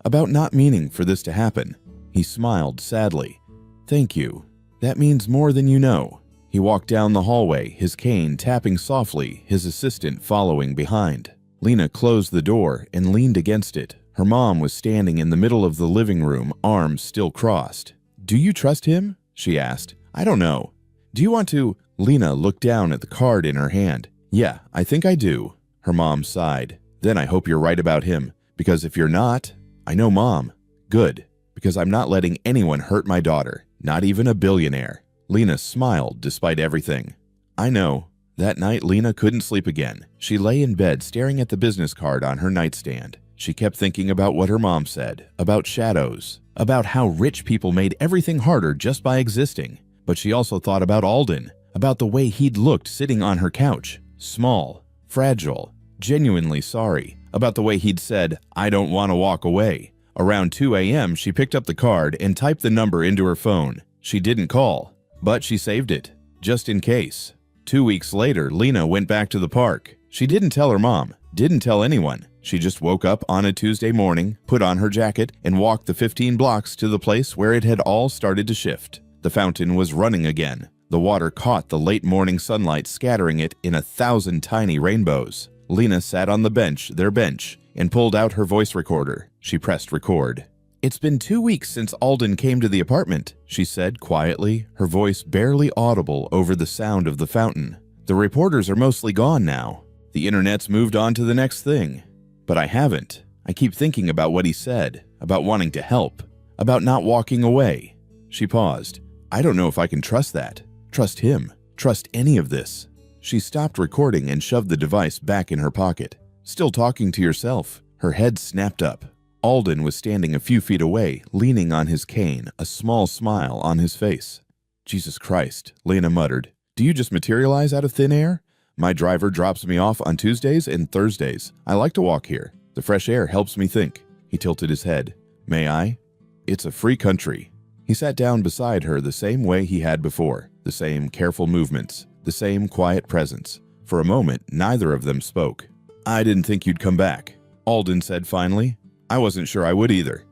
"about not meaning for this to happen." He smiled sadly. "Thank you. That means more than you know." He walked down the hallway, his cane tapping softly, his assistant following behind. Lena closed the door and leaned against it. Her mom was standing in the middle of the living room, arms still crossed. "Do you trust him?" she asked. "I don't know. Do you want to?" Lena looked down at the card in her hand. "Yeah, I think I do." Her mom sighed. "Then I hope you're right about him, because if you're not, I know Mom. Good, because I'm not letting anyone hurt my daughter, not even a billionaire." Lena smiled despite everything. "I know." That night, Lena couldn't sleep again. She lay in bed staring at the business card on her nightstand. She kept thinking about what her mom said, about shadows, about how rich people made everything harder just by existing. But she also thought about Alden, about the way he'd looked sitting on her couch, small, fragile, genuinely sorry, about the way he'd said, "I don't want to walk away." Around 2 a.m., she picked up the card and typed the number into her phone. She didn't call, but she saved it, just in case. 2 weeks later, Lena went back to the park. She didn't tell her mom, didn't tell anyone. She just woke up on a Tuesday morning, put on her jacket, and walked the 15 blocks to the place where it had all started to shift. The fountain was running again. The water caught the late morning sunlight, scattering it in 1,000 tiny rainbows. Lena sat on the bench, their bench, and pulled out her voice recorder. She pressed record. "It's been 2 weeks since Alden came to the apartment," she said quietly, her voice barely audible over the sound of the fountain. "The reporters are mostly gone now. The internet's moved on to the next thing. But I haven't. I keep thinking about what he said, about wanting to help, about not walking away." She paused. "I don't know if I can trust that. Trust him. Trust any of this." She stopped recording and shoved the device back in her pocket. "Still talking to yourself." Her head snapped up. Alden was standing a few feet away, leaning on his cane, a small smile on his face. "Jesus Christ," Lena muttered. "Do you just materialize out of thin air? My driver drops me off on Tuesdays and Thursdays. I like to walk here. The fresh air helps me think." He tilted his head. "May I?" "It's a free country." He sat down beside her the same way he had before, the same careful movements, the same quiet presence. For a moment, neither of them spoke. "I didn't think you'd come back," Alden said finally. "I wasn't sure I would either."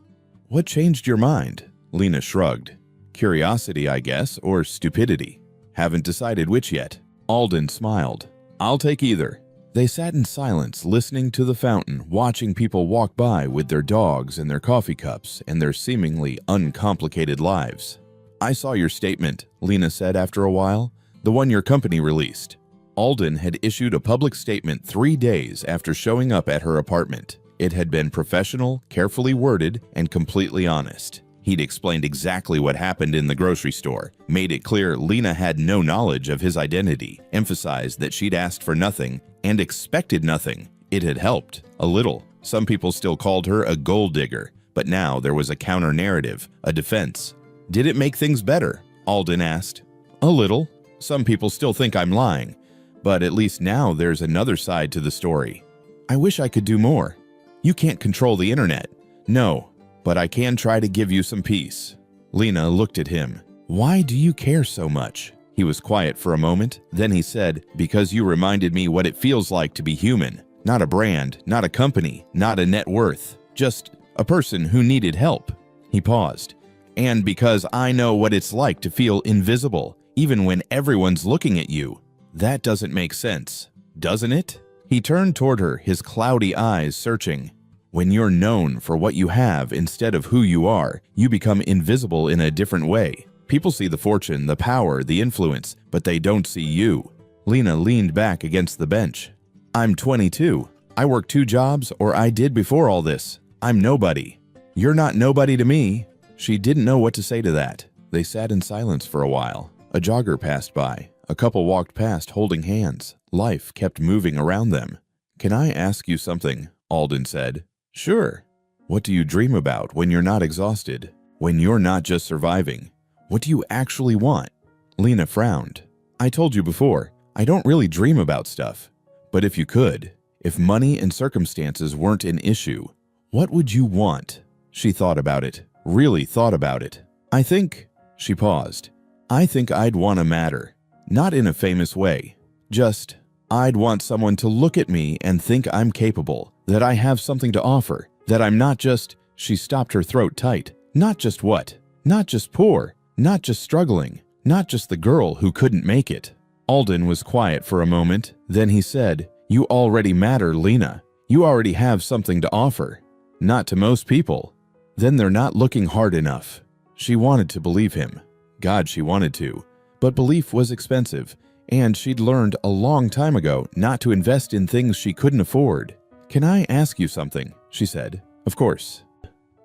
"What changed your mind?" Lena shrugged. "Curiosity, I guess, or stupidity. Haven't decided which yet." Alden smiled. "I'll take either." They sat in silence, listening to the fountain, watching people walk by with their dogs and their coffee cups and their seemingly uncomplicated lives. "I saw your statement," Lena said after a while, "the one your company released." Alden had issued a public statement 3 days after showing up at her apartment. It had been professional, carefully worded, and completely honest. He'd explained exactly what happened in the grocery store, made it clear Lena had no knowledge of his identity, emphasized that she'd asked for nothing and expected nothing. It had helped, a little. Some people still called her a gold digger, but now there was a counter-narrative, a defense. "Did it make things better?" Alden asked. "A little. Some people still think I'm lying, but at least now there's another side to the story. I wish I could do more. You can't control the internet." "No, but I can try to give you some peace." Lena looked at him. "Why do you care so much?" He was quiet for a moment. Then he said, "Because you reminded me what it feels like to be human. Not a brand, not a company, not a net worth. Just a person who needed help." He paused. "And because I know what it's like to feel invisible, even when everyone's looking at you. That doesn't make sense, doesn't it?" He turned toward her, his cloudy eyes searching. "When you're known for what you have instead of who you are, you become invisible in a different way. People see the fortune, the power, the influence, but they don't see you. Lena leaned back against the bench. I'm 22. I work 2 jobs, or I did before all this. I'm nobody. You're not nobody to me. She didn't know what to say to that. They sat in silence for a while. A jogger passed by. A couple walked past holding hands. Life kept moving around them. Can I ask you something? Alden said. Sure. What do you dream about when you're not exhausted? When you're not just surviving? What do you actually want? Lena frowned. I told you before, I don't really dream about stuff. But if you could, if money and circumstances weren't an issue, what would you want? She thought about it, really thought about it. I think, she paused, I think I'd want to matter. Not in a famous way. Just, I'd want someone to look at me and think I'm capable, that I have something to offer, that I'm not just, she stopped her throat tight, not just what? Not just poor, not just struggling, not just the girl who couldn't make it. Alden was quiet for a moment, then he said, You already matter, Lena. You already have something to offer. Not to most people. Then they're not looking hard enough. She wanted to believe him. God, she wanted to. But belief was expensive, and she'd learned a long time ago not to invest in things she couldn't afford. Can I ask you something? She said. Of course.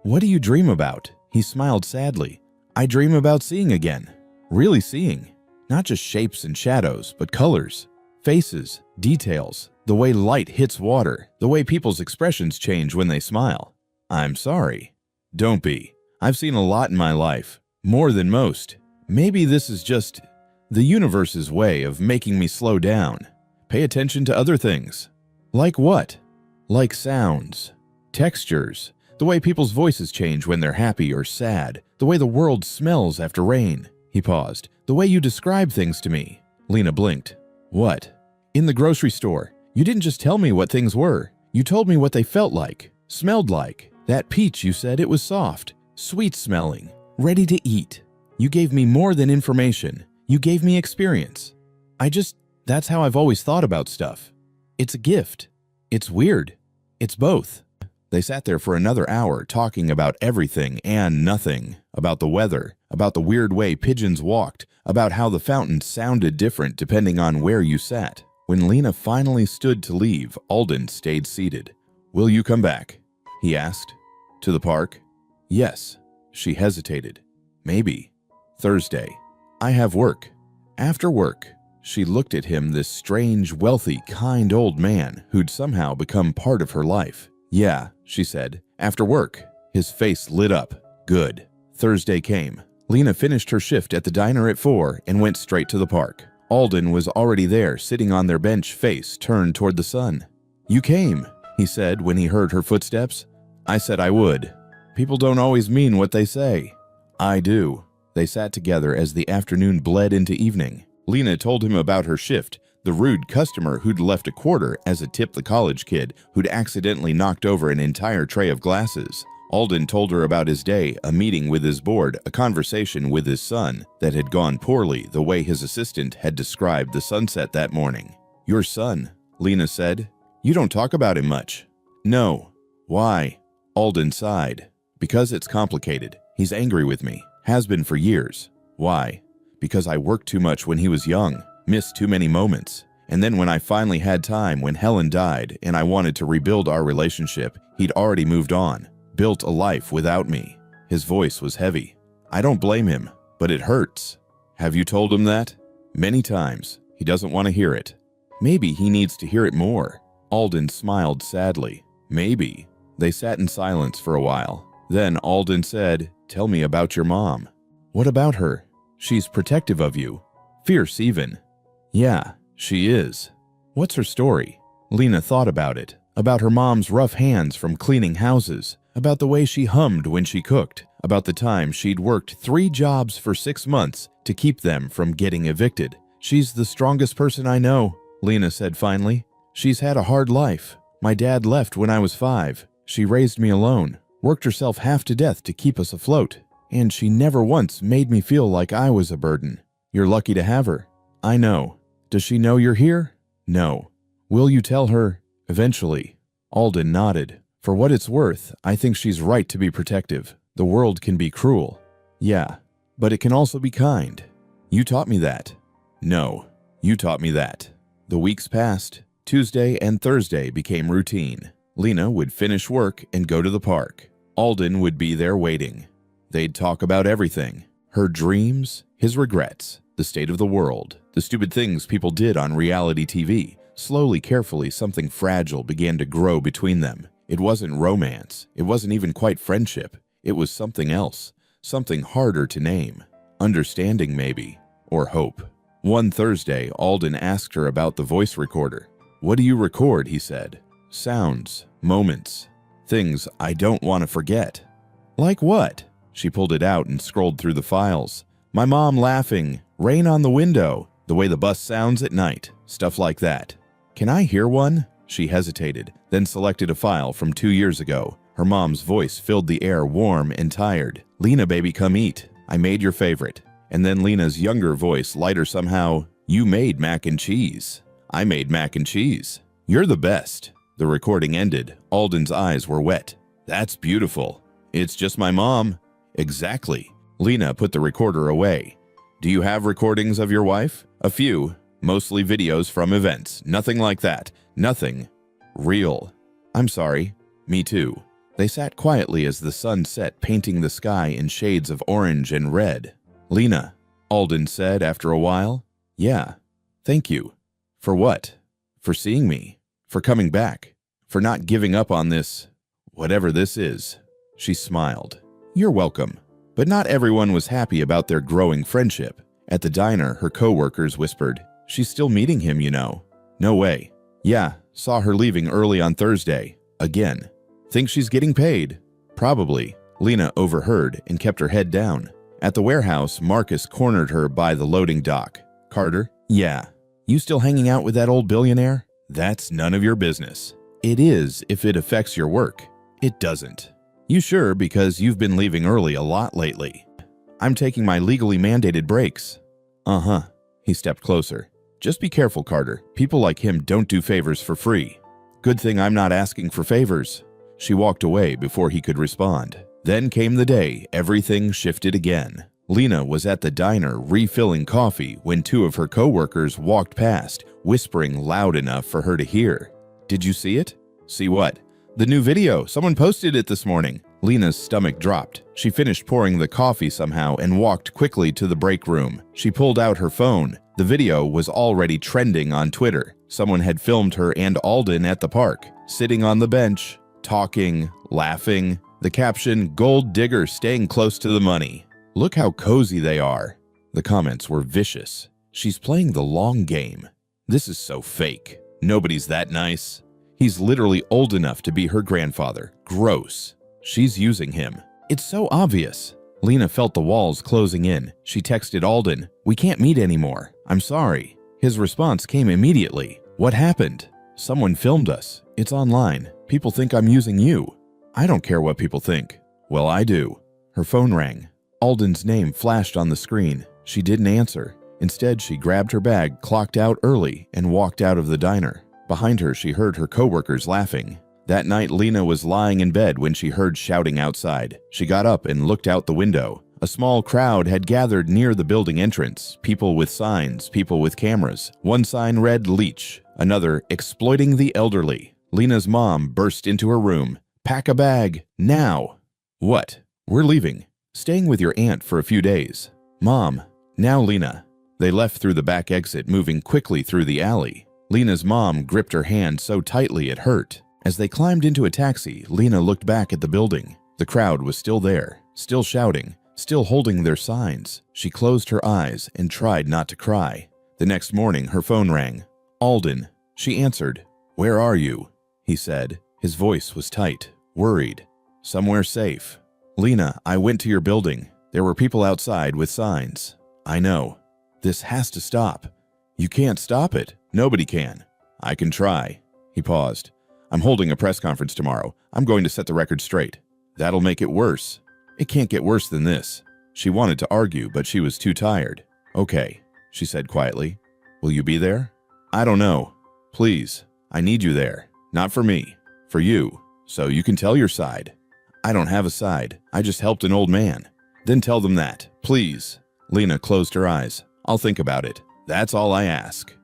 What do you dream about? He smiled sadly. I dream about seeing again. Really seeing. Not just shapes and shadows, but colors, faces, details, the way light hits water, the way people's expressions change when they smile. I'm sorry. Don't be. I've seen a lot in my life. More than most. Maybe this is just the universe's way of making me slow down. Pay attention to other things. Like what? Like sounds, textures, the way people's voices change when they're happy or sad, the way the world smells after rain. He paused. The way you describe things to me. Lena blinked. What? In the grocery store. You didn't just tell me what things were. You told me what they felt like, smelled like. That peach, you said it was soft, sweet smelling, ready to eat. You gave me more than information. You gave me experience. That's how I've always thought about stuff. It's a gift. It's weird. It's both. They sat there for another hour talking about everything and nothing, about the weather, about the weird way pigeons walked, about how the fountain sounded different depending on where you sat. When Lena finally stood to leave, Alden stayed seated. Will you come back? He asked. To the park? Yes. She hesitated. Maybe. Thursday. I have work. After work. She looked at him, this strange, wealthy, kind old man who'd somehow become part of her life. Yeah, she said. After work. His face lit up. Good. Thursday came. Lena finished her shift at the diner at 4 and went straight to the park. Alden was already there, sitting on their bench, face turned toward the sun. You came, he said when he heard her footsteps. I said I would. People don't always mean what they say. I do. They sat together as the afternoon bled into evening. Lena told him about her shift, the rude customer who'd left a quarter as a tip the college kid who'd accidentally knocked over an entire tray of glasses. Alden told her about his day, a meeting with his board, a conversation with his son that had gone poorly the way his assistant had described the sunset that morning. Your son, Lena said. You don't talk about him much. No. Why? Alden sighed. Because it's complicated. He's angry with me. Has been for years. Why? Because I worked too much when he was young. Missed too many moments. And then when I finally had time, when Helen died and I wanted to rebuild our relationship, he'd already moved on. Built a life without me. His voice was heavy. I don't blame him, but it hurts. Have you told him that? Many times. He doesn't want to hear it. Maybe he needs to hear it more. Alden smiled sadly. Maybe. They sat in silence for a while. Then Alden said, Tell me about your mom. What about her? She's protective of you. Fierce even. Yeah, she is. What's her story? Lena thought about it. About her mom's rough hands from cleaning houses. About the way she hummed when she cooked. About the time she'd worked 3 jobs for 6 months to keep them from getting evicted. She's the strongest person I know, Lena said finally. She's had a hard life. My dad left when I was 5. She raised me alone. Worked herself half to death to keep us afloat. And she never once made me feel like I was a burden. You're lucky to have her. I know. Does she know you're here? No. Will you tell her? Eventually. Alden nodded. For what it's worth, I think she's right to be protective. The world can be cruel. Yeah. But it can also be kind. You taught me that. No, you taught me that. The weeks passed. Tuesday and Thursday became routine. Lena would finish work and go to the park. Alden would be there waiting. They'd talk about everything. Her dreams, his regrets, the state of the world, the stupid things people did on reality TV. Slowly, carefully, something fragile began to grow between them. It wasn't romance. It wasn't even quite friendship. It was something else. Something harder to name. Understanding, maybe. Or hope. One Thursday, Alden asked her about the voice recorder. "What do you record?" he said. "Sounds, moments, things I don't want to forget." "Like what?" She pulled it out and scrolled through the files. "My mom laughing, rain on the window, the way the bus sounds at night, stuff like that." "Can I hear one?" She hesitated, then selected a file from 2 years ago. Her mom's voice filled the air, warm and tired. "Lena, baby, come eat. I made your favorite." And then Lena's younger voice, lighter somehow. "You made mac and cheese." "I made mac and cheese." "You're the best." The recording ended. Alden's eyes were wet. "That's beautiful." "It's just my mom." "Exactly." Lena put the recorder away. "Do you have recordings of your wife?" "A few. Mostly videos from events. Nothing like that. Nothing real." "I'm sorry." "Me too." They sat quietly as the sun set, painting the sky in shades of orange and red. "Lena," Alden said after a while. "Yeah. Thank you." "For what?" "For seeing me. For coming back. For not giving up on this, whatever this is." She smiled. "You're welcome." But not everyone was happy about their growing friendship. At the diner, her co-workers whispered, "She's still meeting him, you know." "No way." "Yeah, saw her leaving early on Thursday. Again." "Think she's getting paid?" "Probably." Lena overheard and kept her head down. At the warehouse, Marcus cornered her by the loading dock. "Carter?" "Yeah." "You still hanging out with that old billionaire?" "That's none of your business." "It is if it affects your work." "It doesn't." "You sure? Because you've been leaving early a lot lately." "I'm taking my legally mandated breaks." "Uh-huh." He stepped closer. "Just be careful, Carter. People like him don't do favors for free." "Good thing I'm not asking for favors." She walked away before he could respond. Then came the day everything shifted again. Lena was at the diner refilling coffee when 2 of her co-workers walked past, whispering loud enough for her to hear. "Did you see it?" "See what?" "The new video. Someone posted it this morning." Lena's stomach dropped. She finished pouring the coffee somehow and walked quickly to the break room. She pulled out her phone. The video was already trending on Twitter. Someone had filmed her and Alden at the park, sitting on the bench, talking, laughing. The caption, "Gold digger staying close to the money. Look how cozy they are." The comments were vicious. "She's playing the long game. This is so fake. Nobody's that nice. He's literally old enough to be her grandfather. Gross. She's using him. It's so obvious." Lena felt the walls closing in. She texted Alden, "We can't meet anymore. I'm sorry." His response came immediately. "What happened?" "Someone filmed us. It's online. People think I'm using you." "I don't care what people think." "Well, I do." Her phone rang. Alden's name flashed on the screen. She didn't answer. Instead, she grabbed her bag, clocked out early, and walked out of the diner. Behind her, she heard her coworkers laughing. That night, Lena was lying in bed when she heard shouting outside. She got up and looked out the window. A small crowd had gathered near the building entrance. People with signs, people with cameras. One sign read "Leech," another "Exploiting the Elderly." Lena's mom burst into her room. "Pack a bag, now." "What?" "We're leaving. Staying with your aunt for a few days." "Mom." "Now, Lena." They left through the back exit, moving quickly through the alley. Lena's mom gripped her hand so tightly it hurt. As they climbed into a taxi, Lena looked back at the building. The crowd was still there, still shouting, still holding their signs. She closed her eyes and tried not to cry. The next morning, her phone rang. "Alden." She answered. "Where are you?" he said. His voice was tight, worried. "Somewhere safe." "Lena, I went to your building. There were people outside with signs." "I know. This has to stop." "You can't stop it. Nobody can." "I can try." He paused. "I'm holding a press conference tomorrow. I'm going to set the record straight." "That'll make it worse." "It can't get worse than this." She wanted to argue, but she was too tired. "Okay," she said quietly. "Will you be there?" "I don't know. Please, I need you there. Not for me. For you. So you can tell your side." "I don't have a side. I just helped an old man." Then tell them that, please. Lena closed her eyes. I'll think about it. That's all I ask.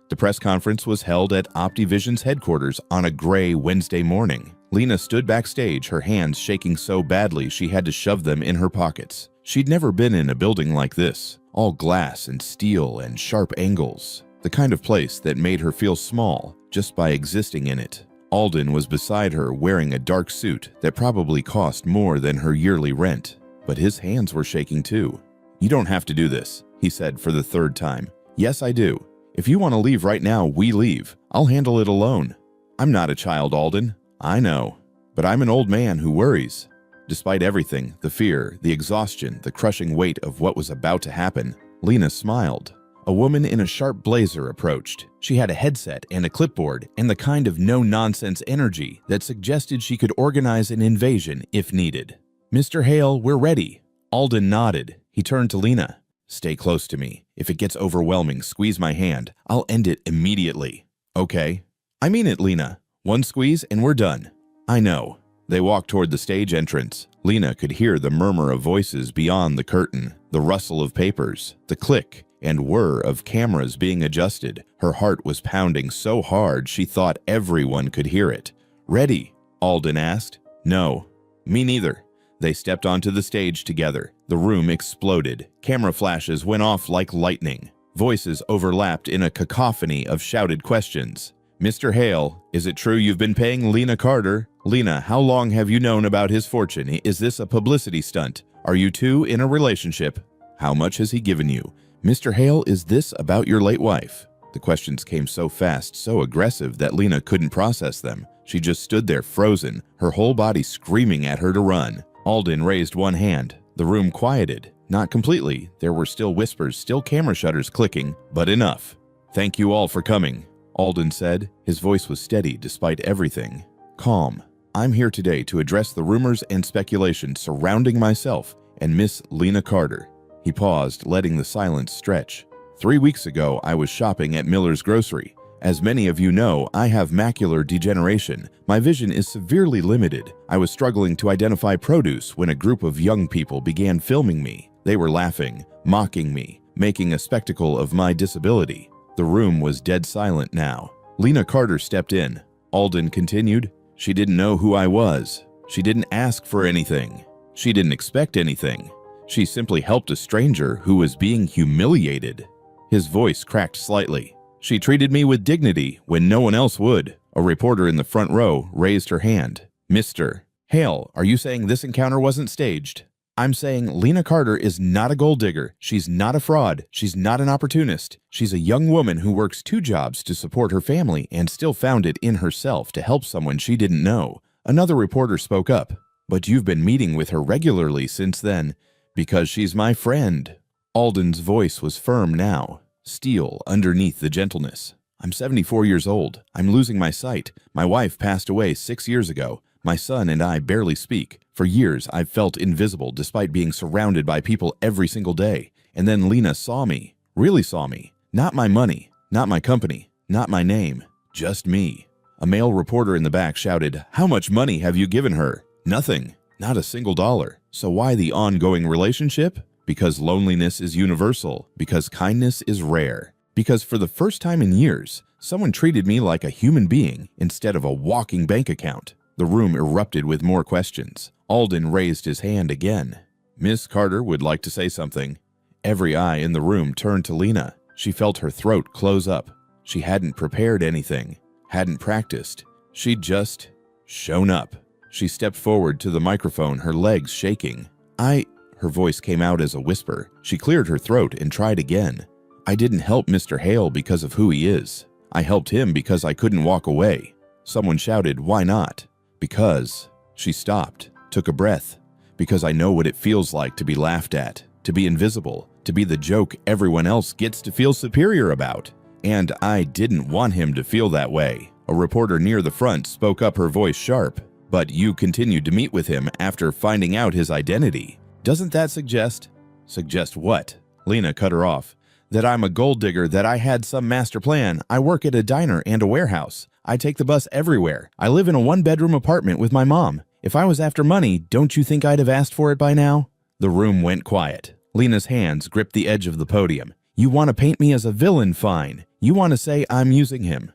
The press conference was held at Optivision's headquarters on a gray Wednesday morning. Lena stood backstage, her hands shaking so badly she had to shove them in her pockets. She'd never been in a building like this, all glass and steel and sharp angles. The kind of place that made her feel small just by existing in it. Alden was beside her wearing a dark suit that probably cost more than her yearly rent. But his hands were shaking too. You don't have to do this, he said for the third time. Yes, I do. If you want to leave right now, we leave. I'll handle it alone. I'm not a child, Alden. I know. But I'm an old man who worries. Despite everything, the fear, the exhaustion, the crushing weight of what was about to happen, Lena smiled. A woman in a sharp blazer approached. She had a headset and a clipboard and the kind of no-nonsense energy that suggested she could organize an invasion if needed. Mr. Hale, we're ready. Alden nodded. He turned to Lena. Stay close to me. If it gets overwhelming, squeeze my hand. I'll end it immediately. Okay? I mean it, Lena. One squeeze and we're done. I know. They walked toward the stage entrance. Lena could hear the murmur of voices beyond the curtain, the rustle of papers, the click and whir of cameras being adjusted. Her heart was pounding so hard she thought everyone could hear it. Ready? Alden asked. No. Me neither. They stepped onto the stage together. The room exploded. Camera flashes went off like lightning. Voices overlapped in a cacophony of shouted questions. Mr. Hale, is it true you've been paying Lena Carter? Lena, how long have you known about his fortune? Is this a publicity stunt? Are you two in a relationship? How much has he given you? Mr. Hale, is this about your late wife? The questions came so fast, so aggressive that Lena couldn't process them. She just stood there frozen, her whole body screaming at her to run. Alden raised one hand. The room quieted. Not completely. There were still whispers, still camera shutters clicking, but enough. Thank you all for coming, Alden said. His voice was steady despite everything. Calm. I'm here today to address the rumors and speculation surrounding myself and Miss Lena Carter. He paused, letting the silence stretch. 3 weeks ago, I was shopping at Miller's Grocery. As many of you know, I have macular degeneration. My vision is severely limited. I was struggling to identify produce when a group of young people began filming me. They were laughing, mocking me, making a spectacle of my disability. The room was dead silent now. Lena Carter stepped in. Alden continued. She didn't know who I was. She didn't ask for anything. She didn't expect anything. She simply helped a stranger who was being humiliated. His voice cracked slightly. She treated me with dignity when no one else would. A reporter in the front row raised her hand. Mr. Hale, are you saying this encounter wasn't staged? I'm saying Lena Carter is not a gold digger. She's not a fraud. She's not an opportunist. She's a young woman who works 2 jobs to support her family and still found it in herself to help someone she didn't know. Another reporter spoke up. But you've been meeting with her regularly since then. Because she's my friend. Alden's voice was firm now. Steel underneath the gentleness. I'm 74 years old. I'm losing my sight. My wife passed away 6 years ago. My son and I barely speak. For years, I've felt invisible despite being surrounded by people every single day. And then Lena saw me. Really saw me. Not my money. Not my company. Not my name. Just me. A male reporter in the back shouted, "How much money have you given her?" Nothing. Not a single dollar. So why the ongoing relationship? Because loneliness is universal, because kindness is rare, because for the first time in years, someone treated me like a human being instead of a walking bank account. The room erupted with more questions. Alden raised his hand again. Miss Carter would like to say something. Every eye in the room turned to Lena. She felt her throat close up. She hadn't prepared anything, hadn't practiced. She'd just shown up. She stepped forward to the microphone, her legs shaking. Her voice came out as a whisper. She cleared her throat and tried again. I didn't help Mr. Hale because of who he is. I helped him because I couldn't walk away. Someone shouted, "Why not?" Because. She stopped, took a breath. Because I know what it feels like to be laughed at, to be invisible, to be the joke everyone else gets to feel superior about. And I didn't want him to feel that way. A reporter near the front spoke up, her voice sharp. But you continued to meet with him after finding out his identity. Doesn't that suggest? Suggest what? Lena cut her off. That I'm a gold digger, that I had some master plan. I work at a diner and a warehouse. I take the bus everywhere. I live in a 1-bedroom apartment with my mom. If I was after money, don't you think I'd have asked for it by now? The room went quiet. Lena's hands gripped the edge of the podium. You want to paint me as a villain, fine. You want to say I'm using him.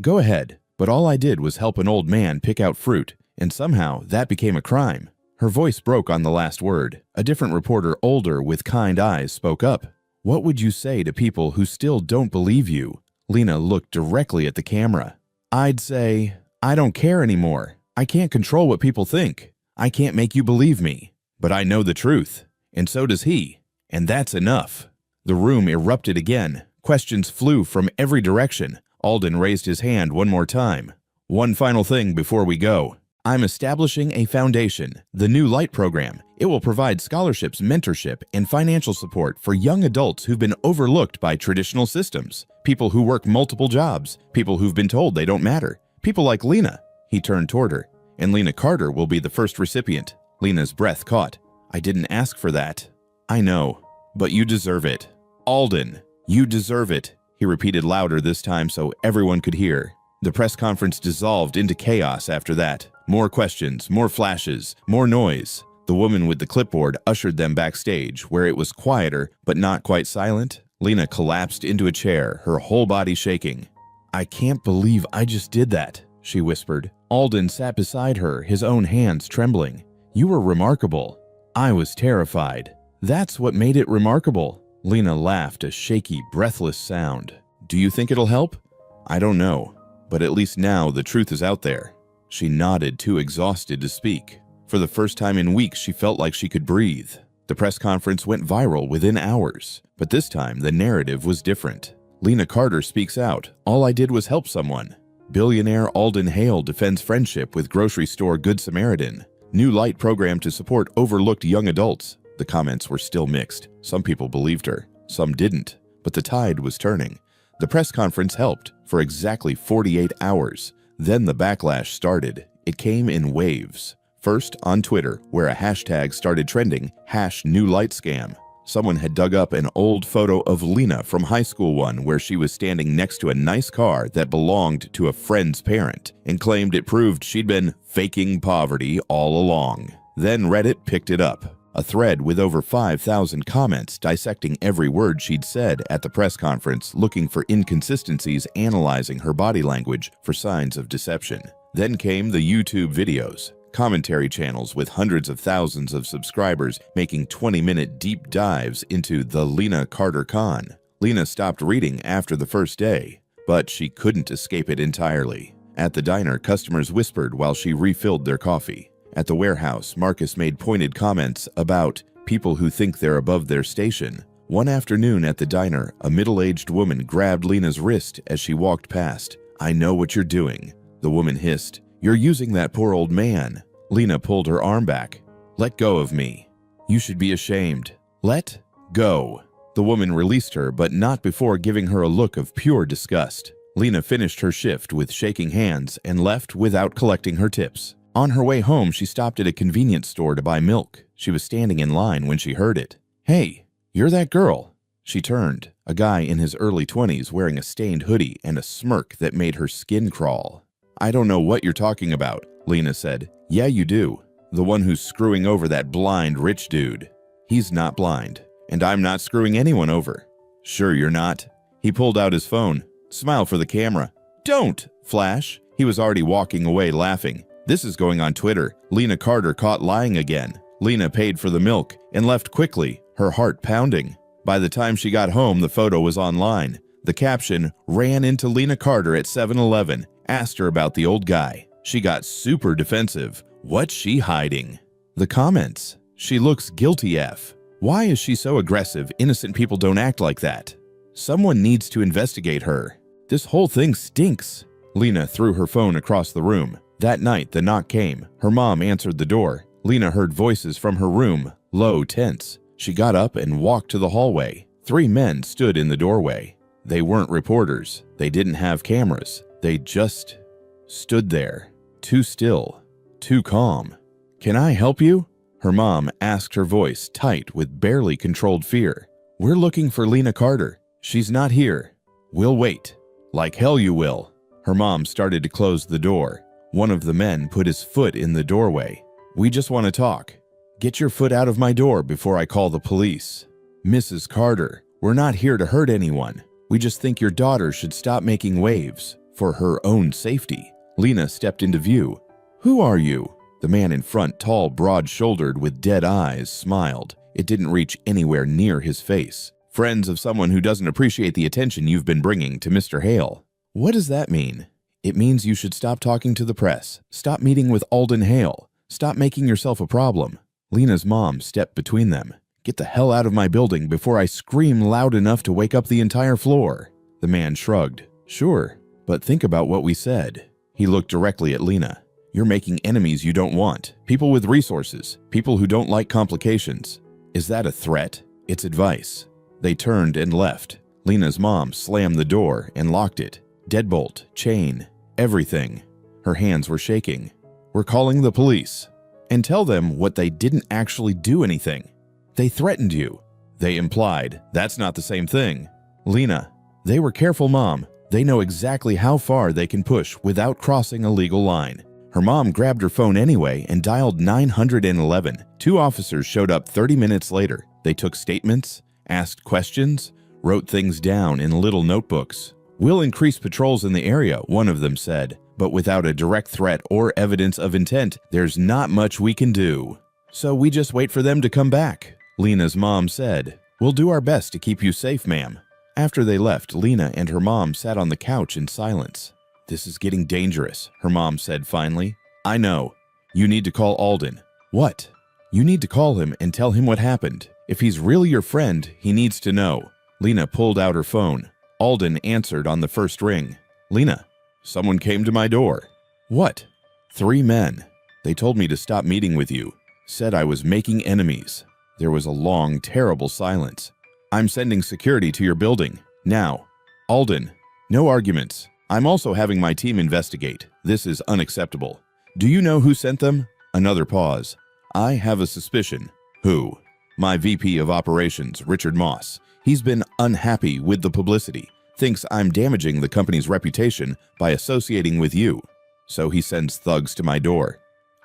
Go ahead, but all I did was help an old man pick out fruit, and somehow that became a crime. Her voice broke on the last word. A different reporter, older with kind eyes, spoke up. What would you say to people who still don't believe you? Lena looked directly at the camera. I'd say, I don't care anymore. I can't control what people think. I can't make you believe me. But I know the truth, and so does he, and that's enough. The room erupted again. Questions flew from every direction. Alden raised his hand one more time. One final thing before we go. I'm establishing a foundation, the New Light program. It will provide scholarships, mentorship, and financial support for young adults who've been overlooked by traditional systems. People who work multiple jobs, people who've been told they don't matter. People like Lena. He turned toward her. And Lena Carter will be the first recipient. Lena's breath caught. I didn't ask for that. I know, but you deserve it. Alden, you deserve it, he repeated louder this time so everyone could hear. The press conference dissolved into chaos after that. More questions, more flashes, more noise. The woman with the clipboard ushered them backstage, where it was quieter but not quite silent. Lena collapsed into a chair, her whole body shaking. I can't believe I just did that, she whispered. Alden sat beside her, his own hands trembling. You were remarkable. I was terrified. That's what made it remarkable. Lena laughed, a shaky, breathless sound. Do you think it'll help? I don't know, but at least now the truth is out there. She nodded, too exhausted to speak. For the first time in weeks, she felt like she could breathe. The press conference went viral within hours, but this time the narrative was different. Lena Carter speaks out. All I did was help someone. Billionaire Alden Hale defends friendship with grocery store Good Samaritan. New Light program to support overlooked young adults. The comments were still mixed. Some people believed her, some didn't. But the tide was turning. The press conference helped for exactly 48 hours. Then the backlash started. It came in waves. First on Twitter, where a hashtag started trending, #NewLightScam. Someone had dug up an old photo of Lena from high school one where she was standing next to a nice car that belonged to a friend's parent and claimed it proved she'd been faking poverty all along. Then Reddit picked it up. A thread with over 5,000 comments dissecting every word she'd said at the press conference, looking for inconsistencies, analyzing her body language for signs of deception. Then came the YouTube videos. Commentary channels with hundreds of thousands of subscribers making 20-minute deep dives into the Lena Carter Con. Lena stopped reading after the first day, but she couldn't escape it entirely. At the diner, customers whispered while she refilled their coffee. At the warehouse, Marcus made pointed comments about people who think they're above their station. One afternoon at the diner, a middle-aged woman grabbed Lena's wrist as she walked past. I know what you're doing, the woman hissed. You're using that poor old man. Lena pulled her arm back. Let go of me. You should be ashamed. Let go. The woman released her, but not before giving her a look of pure disgust. Lena finished her shift with shaking hands and left without collecting her tips. On her way home, she stopped at a convenience store to buy milk. She was standing in line when she heard it. Hey, you're that girl. She turned, a guy in his early 20s wearing a stained hoodie and a smirk that made her skin crawl. I don't know what you're talking about, Lena said. Yeah, you do. The one who's screwing over that blind rich dude. He's not blind, and I'm not screwing anyone over. Sure you're not. He pulled out his phone. Smile for the camera. Don't, Flash. He was already walking away laughing. This is going on Twitter. Lena Carter caught lying again. Lena paid for the milk and left quickly, her heart pounding. By the time she got home, the photo was online. The caption, ran into Lena Carter at 7-Eleven, asked her about the old guy. She got super defensive. What's she hiding? The comments. She looks guilty F. Why is she so aggressive? Innocent people don't act like that. Someone needs to investigate her. This whole thing stinks. Lena threw her phone across the room. That night, the knock came. Her mom answered the door. Lena heard voices from her room, low, tense. She got up and walked to the hallway. 3 men stood in the doorway. They weren't reporters. They didn't have cameras. They just stood there. Too still, too calm. Can I help you? Her mom asked, her voice tight with barely controlled fear. We're looking for Lena Carter. She's not here. We'll wait. Like hell you will. Her mom started to close the door. One of the men put his foot in the doorway. We just want to talk. Get your foot out of my door before I call the police. Mrs. Carter, we're not here to hurt anyone. We just think your daughter should stop making waves for her own safety. Lena stepped into view. Who are you? The man in front, tall, broad-shouldered, with dead eyes, smiled. It didn't reach anywhere near his face. Friends of someone who doesn't appreciate the attention you've been bringing to Mr. Hale. What does that mean? It means you should stop talking to the press. Stop meeting with Alden Hale. Stop making yourself a problem. Lena's mom stepped between them. Get the hell out of my building before I scream loud enough to wake up the entire floor. The man shrugged. Sure, but think about what we said. He looked directly at Lena. You're making enemies you don't want. People with resources. People who don't like complications. Is that a threat? It's advice. They turned and left. Lena's mom slammed the door and locked it. Deadbolt, chain, everything. Her hands were shaking. We're calling the police. And tell them what they didn't actually do anything. They threatened you. They implied. That's not the same thing. Lena, they were careful, Mom. They know exactly how far they can push without crossing a legal line. Her mom grabbed her phone anyway and dialed 911. 2 officers showed up 30 minutes later. They took statements, asked questions, wrote things down in little notebooks. We'll increase patrols in the area, one of them said, but without a direct threat or evidence of intent, there's not much we can do. So we just wait for them to come back, Lena's mom said. We'll do our best to keep you safe, ma'am. After they left, Lena and her mom sat on the couch in silence. This is getting dangerous, her mom said finally. I know. You need to call Alden. What? You need to call him and tell him what happened. If he's really your friend, he needs to know. Lena pulled out her phone. Alden answered on the first ring. Lena, someone came to my door. What? 3 men. They told me to stop meeting with you. Said I was making enemies. There was a long, terrible silence. I'm sending security to your building. Now. Alden, no arguments. I'm also having my team investigate. This is unacceptable. Do you know who sent them? Another pause. I have a suspicion. Who? My VP of Operations, Richard Moss. He's been unhappy with the publicity. Thinks I'm damaging the company's reputation by associating with you. So he sends thugs to my door.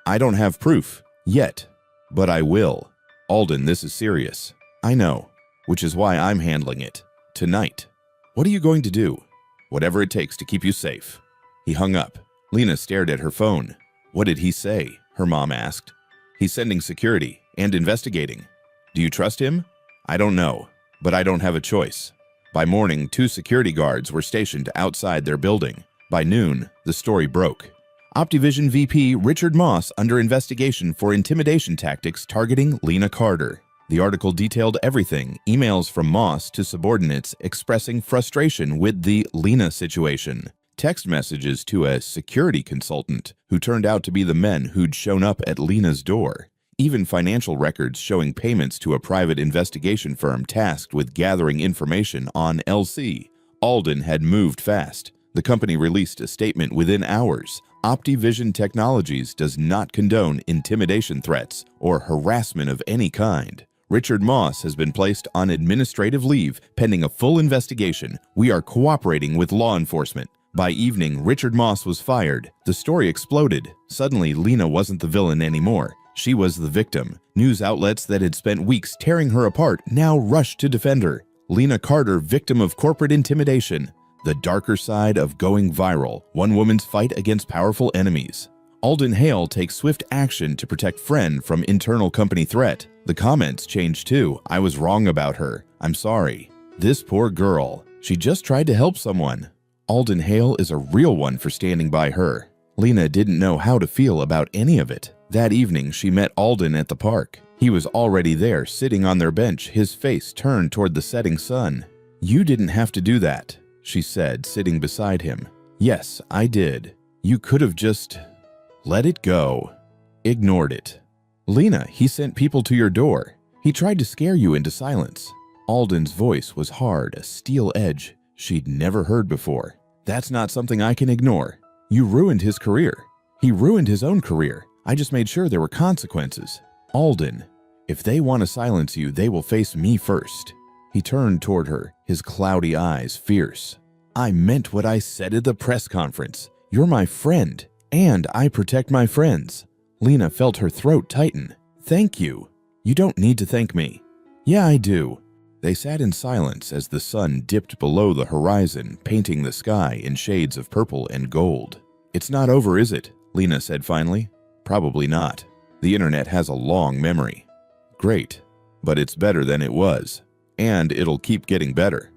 I don't have proof. Yet. But I will. Alden, this is serious. I know. Which is why I'm handling it. Tonight. What are you going to do? Whatever it takes to keep you safe. He hung up. Lena stared at her phone. What did he say? Her mom asked. He's sending security and investigating. Do you trust him? I don't know, but I don't have a choice. By morning, 2 security guards were stationed outside their building. By noon, the story broke. Optivision VP Richard Moss under investigation for intimidation tactics targeting Lena Carter. The article detailed everything, emails from Moss to subordinates expressing frustration with the Lena situation, text messages to a security consultant who turned out to be the men who'd shown up at Lena's door, even financial records showing payments to a private investigation firm tasked with gathering information on LC. Alden had moved fast. The company released a statement within hours. Optivision Technologies does not condone intimidation threats or harassment of any kind. Richard Moss has been placed on administrative leave pending a full investigation. We are cooperating with law enforcement. By evening, Richard Moss was fired. The story exploded. Suddenly, Lena wasn't the villain anymore. She was the victim. News outlets that had spent weeks tearing her apart now rushed to defend her. Lena Carter, victim of corporate intimidation. The darker side of going viral. One woman's fight against powerful enemies. Alden Hale takes swift action to protect friend from internal company threat. The comments changed too. I was wrong about her. I'm sorry. This poor girl. She just tried to help someone. Alden Hale is a real one for standing by her. Lena didn't know how to feel about any of it. That evening, she met Alden at the park. He was already there, sitting on their bench, his face turned toward the setting sun. You didn't have to do that, she said, sitting beside him. Yes, I did. You could have just let it go. Ignored it. Lena, he sent people to your door. He tried to scare you into silence. Alden's voice was hard, a steel edge she'd never heard before. That's not something I can ignore. You ruined his career. He ruined his own career. I just made sure there were consequences. Alden, if they want to silence you, they will face me first. He turned toward her, his cloudy eyes fierce. I meant what I said at the press conference. You're my friend, and I protect my friends. Lena felt her throat tighten. "Thank you. You don't need to thank me." "Yeah, I do." They sat in silence as the sun dipped below the horizon, painting the sky in shades of purple and gold. "It's not over, is it?" Lena said finally. "Probably not. The internet has a long memory." "Great. But it's better than it was. And it'll keep getting better."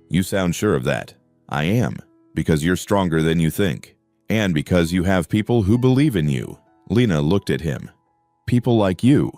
"You sound sure of that." "I am. Because you're stronger than you think. And because you have people who believe in you." Lena looked at him. "People like you.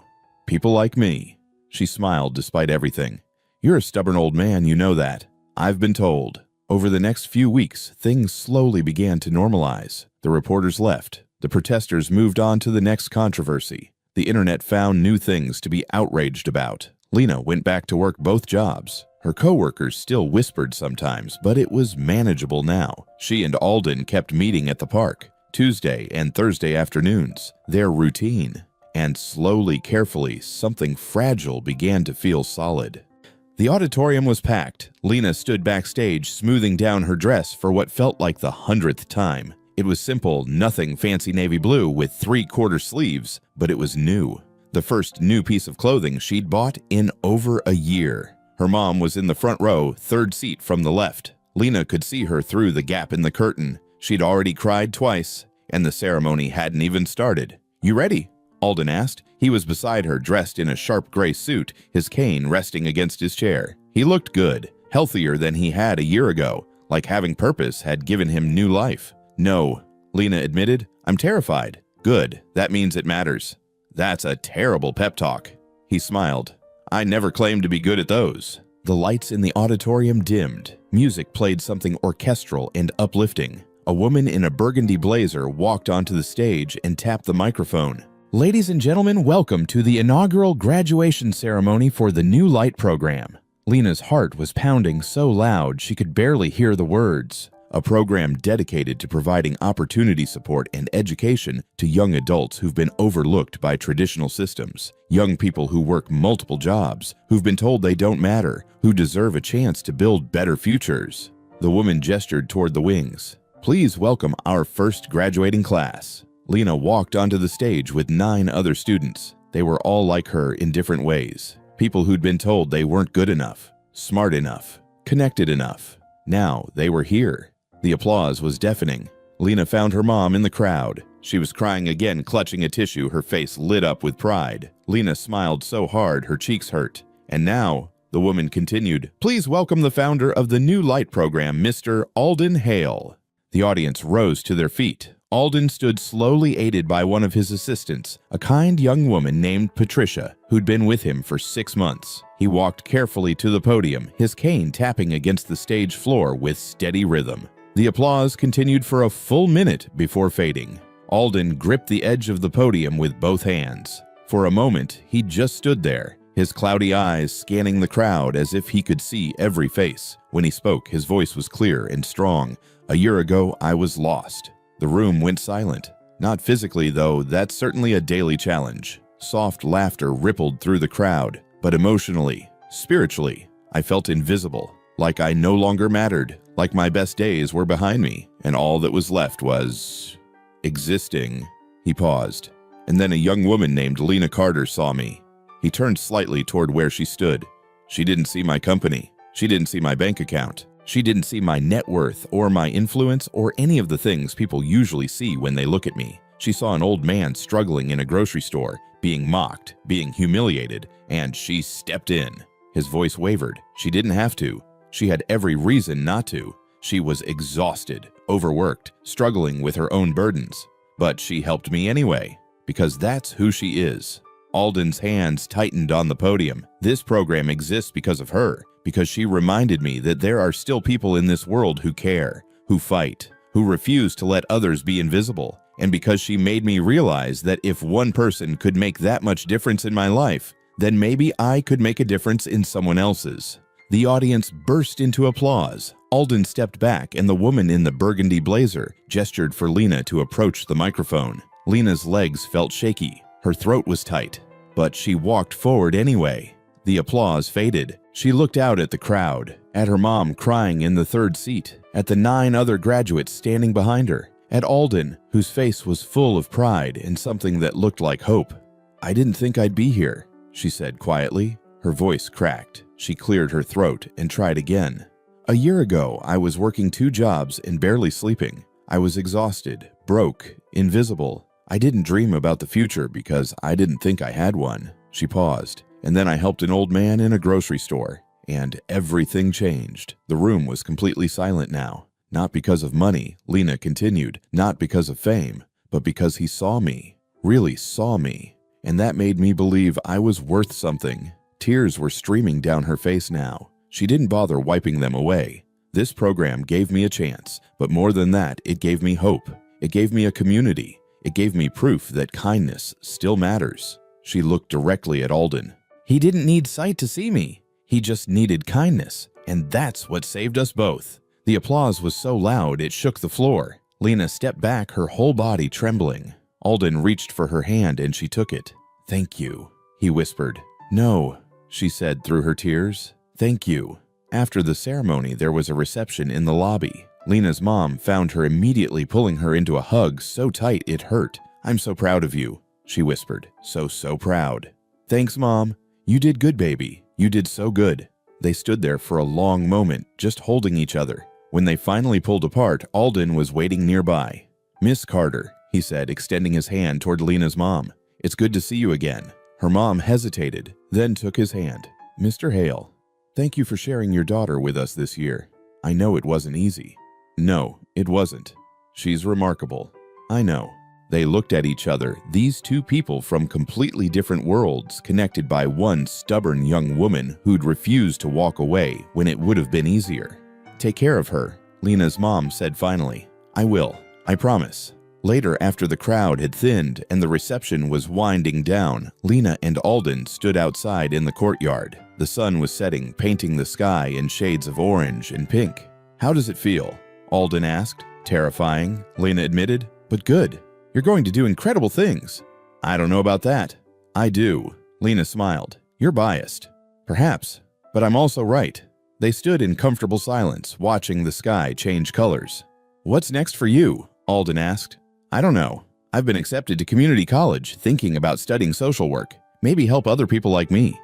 People like me." She smiled despite everything. "You're a stubborn old man, you know that. I've been told." Over the next few weeks, things slowly began to normalize. The reporters left. The protesters moved on to the next controversy. The internet found new things to be outraged about. Lena went back to work both jobs. Her coworkers still whispered sometimes, but it was manageable now. She and Alden kept meeting at the park, Tuesday and Thursday afternoons, their routine. And slowly, carefully, something fragile began to feel solid. The auditorium was packed. Lena stood backstage, smoothing down her dress for what felt like the 100th time. It was simple, nothing fancy navy blue with 3/4 sleeves, but it was new. The first new piece of clothing she'd bought in over a year. Her mom was in the front row, third seat from the left. Lena could see her through the gap in the curtain. She'd already cried twice, and the ceremony hadn't even started. "You ready?" Alden asked. He was beside her, dressed in a sharp gray suit, his cane resting against his chair. He looked good, healthier than he had a year ago, like having purpose had given him new life. "No," Lena admitted. "I'm terrified." "Good, that means it matters." "That's a terrible pep talk." He smiled. "I never claimed to be good at those." The lights in the auditorium dimmed. Music played something orchestral and uplifting. A woman in a burgundy blazer walked onto the stage and tapped the microphone. "Ladies and gentlemen, welcome to the inaugural graduation ceremony for the New Light program." Lena's heart was pounding so loud she could barely hear the words. A program dedicated to providing opportunity support and education to young adults who've been overlooked by traditional systems. Young people who work multiple jobs, who've been told they don't matter, who deserve a chance to build better futures. The woman gestured toward the wings. "Please welcome our first graduating class." Lena walked onto the stage with 9 other students. They were all like her in different ways. People who'd been told they weren't good enough, smart enough, connected enough. Now they were here. The applause was deafening. Lena found her mom in the crowd. She was crying again, clutching a tissue, her face lit up with pride. Lena smiled so hard her cheeks hurt. "And now," the woman continued, "please welcome the founder of the New Light program, Mr. Alden Hale." The audience rose to their feet. Alden stood slowly, aided by one of his assistants, a kind young woman named Patricia, who'd been with him for 6 months. He walked carefully to the podium, his cane tapping against the stage floor with steady rhythm. The applause continued for a full minute before fading. Alden gripped the edge of the podium with both hands. For a moment, he just stood there, his cloudy eyes scanning the crowd as if he could see every face. When he spoke, his voice was clear and strong. "A year ago, I was lost." The room went silent. Not physically, though, that's certainly a daily challenge. Soft laughter rippled through the crowd, but emotionally, spiritually, I felt invisible, like I no longer mattered, like my best days were behind me, and all that was left was existing. He paused, and then a young woman named Lena Carter saw me. He turned slightly toward where she stood. She didn't see my company. She didn't see my bank account. She didn't see my net worth or my influence or any of the things people usually see when they look at me. She saw an old man struggling in a grocery store, being mocked, being humiliated, and she stepped in. His voice wavered. She didn't have to. She had every reason not to. She was exhausted, overworked, struggling with her own burdens. But she helped me anyway, because that's who she is. Alden's hands tightened on the podium. This program exists because of her, because she reminded me that there are still people in this world who care, who fight, who refuse to let others be invisible, and because she made me realize that if one person could make that much difference in my life, then maybe I could make a difference in someone else's. The audience burst into applause. Alden stepped back, and the woman in the burgundy blazer gestured for Lena to approach the microphone. Lena's legs felt shaky. Her throat was tight, but she walked forward anyway. The applause faded. She looked out at the crowd, at her mom crying in the third seat, at the 9 other graduates standing behind her, at Alden, whose face was full of pride and something that looked like hope. I didn't think I'd be here, she said quietly. Her voice cracked. She cleared her throat and tried again. A year ago, I was working 2 jobs and barely sleeping. I was exhausted, broke, invisible. I didn't dream about the future because I didn't think I had one. She paused, and then I helped an old man in a grocery store, and everything changed. The room was completely silent now. Not because of money, Lena continued, not because of fame, but because he saw me, really saw me. And that made me believe I was worth something. Tears were streaming down her face now. She didn't bother wiping them away. This program gave me a chance, but more than that, it gave me hope. It gave me a community. It gave me proof that kindness still matters. She looked directly at Alden. He didn't need sight to see me. He just needed kindness, and that's what saved us both. The applause was so loud it shook the floor. Lena stepped back, her whole body trembling. Alden reached for her hand and she took it. "Thank you," he whispered. "No," she said through her tears. "Thank you." After the ceremony, there was a reception in the lobby. Lena's mom found her immediately, pulling her into a hug so tight it hurt. "I'm so proud of you," she whispered. So proud." "Thanks, Mom. You did good, baby. You did so good." They stood there for a long moment, just holding each other. When they finally pulled apart, Alden was waiting nearby. "Miss Carter," he said, extending his hand toward Lena's mom. "It's good to see you again." Her mom hesitated, then took his hand. "Mr. Hale, thank you for sharing your daughter with us this year. I know it wasn't easy." "No, it wasn't. She's remarkable." "I know." They looked at each other, these 2 people from completely different worlds, connected by one stubborn young woman who'd refused to walk away when it would have been easier. "Take care of her," Lena's mom said finally. "I will. I promise." Later, after the crowd had thinned and the reception was winding down, Lena and Alden stood outside in the courtyard. The sun was setting, painting the sky in shades of orange and pink. "How does it feel?" Alden asked. "Terrifying," Lena admitted, "but good. You're going to do incredible things." "I don't know about that." "I do." Lena smiled. "You're biased." "Perhaps, but I'm also right." They stood in comfortable silence, watching the sky change colors. "What's next for you?" Alden asked. "I don't know. I've been accepted to community college, thinking about studying social work. Maybe help other people like me."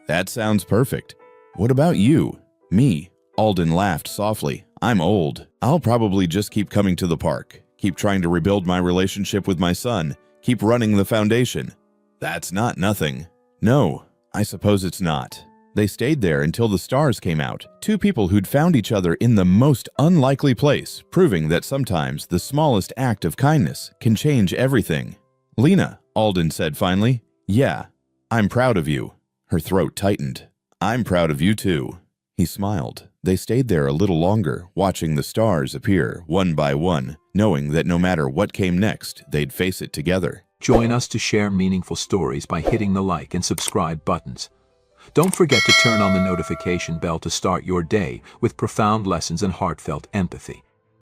"That sounds perfect." "What about you?" "Me." Alden laughed softly. "I'm old. I'll probably just keep coming to the park, keep trying to rebuild my relationship with my son, keep running the foundation." "That's not nothing." "No, I suppose it's not." They stayed there until the stars came out, 2 people who'd found each other in the most unlikely place, proving that sometimes the smallest act of kindness can change everything. "Lena," Alden said finally. "Yeah, I'm proud of you." Her throat tightened. "I'm proud of you too." He smiled. They stayed there a little longer, watching the stars appear one by one, knowing that no matter what came next, they'd face it together. Join us to share meaningful stories by hitting the like and subscribe buttons. Don't forget to turn on the notification bell to start your day with profound lessons and heartfelt empathy.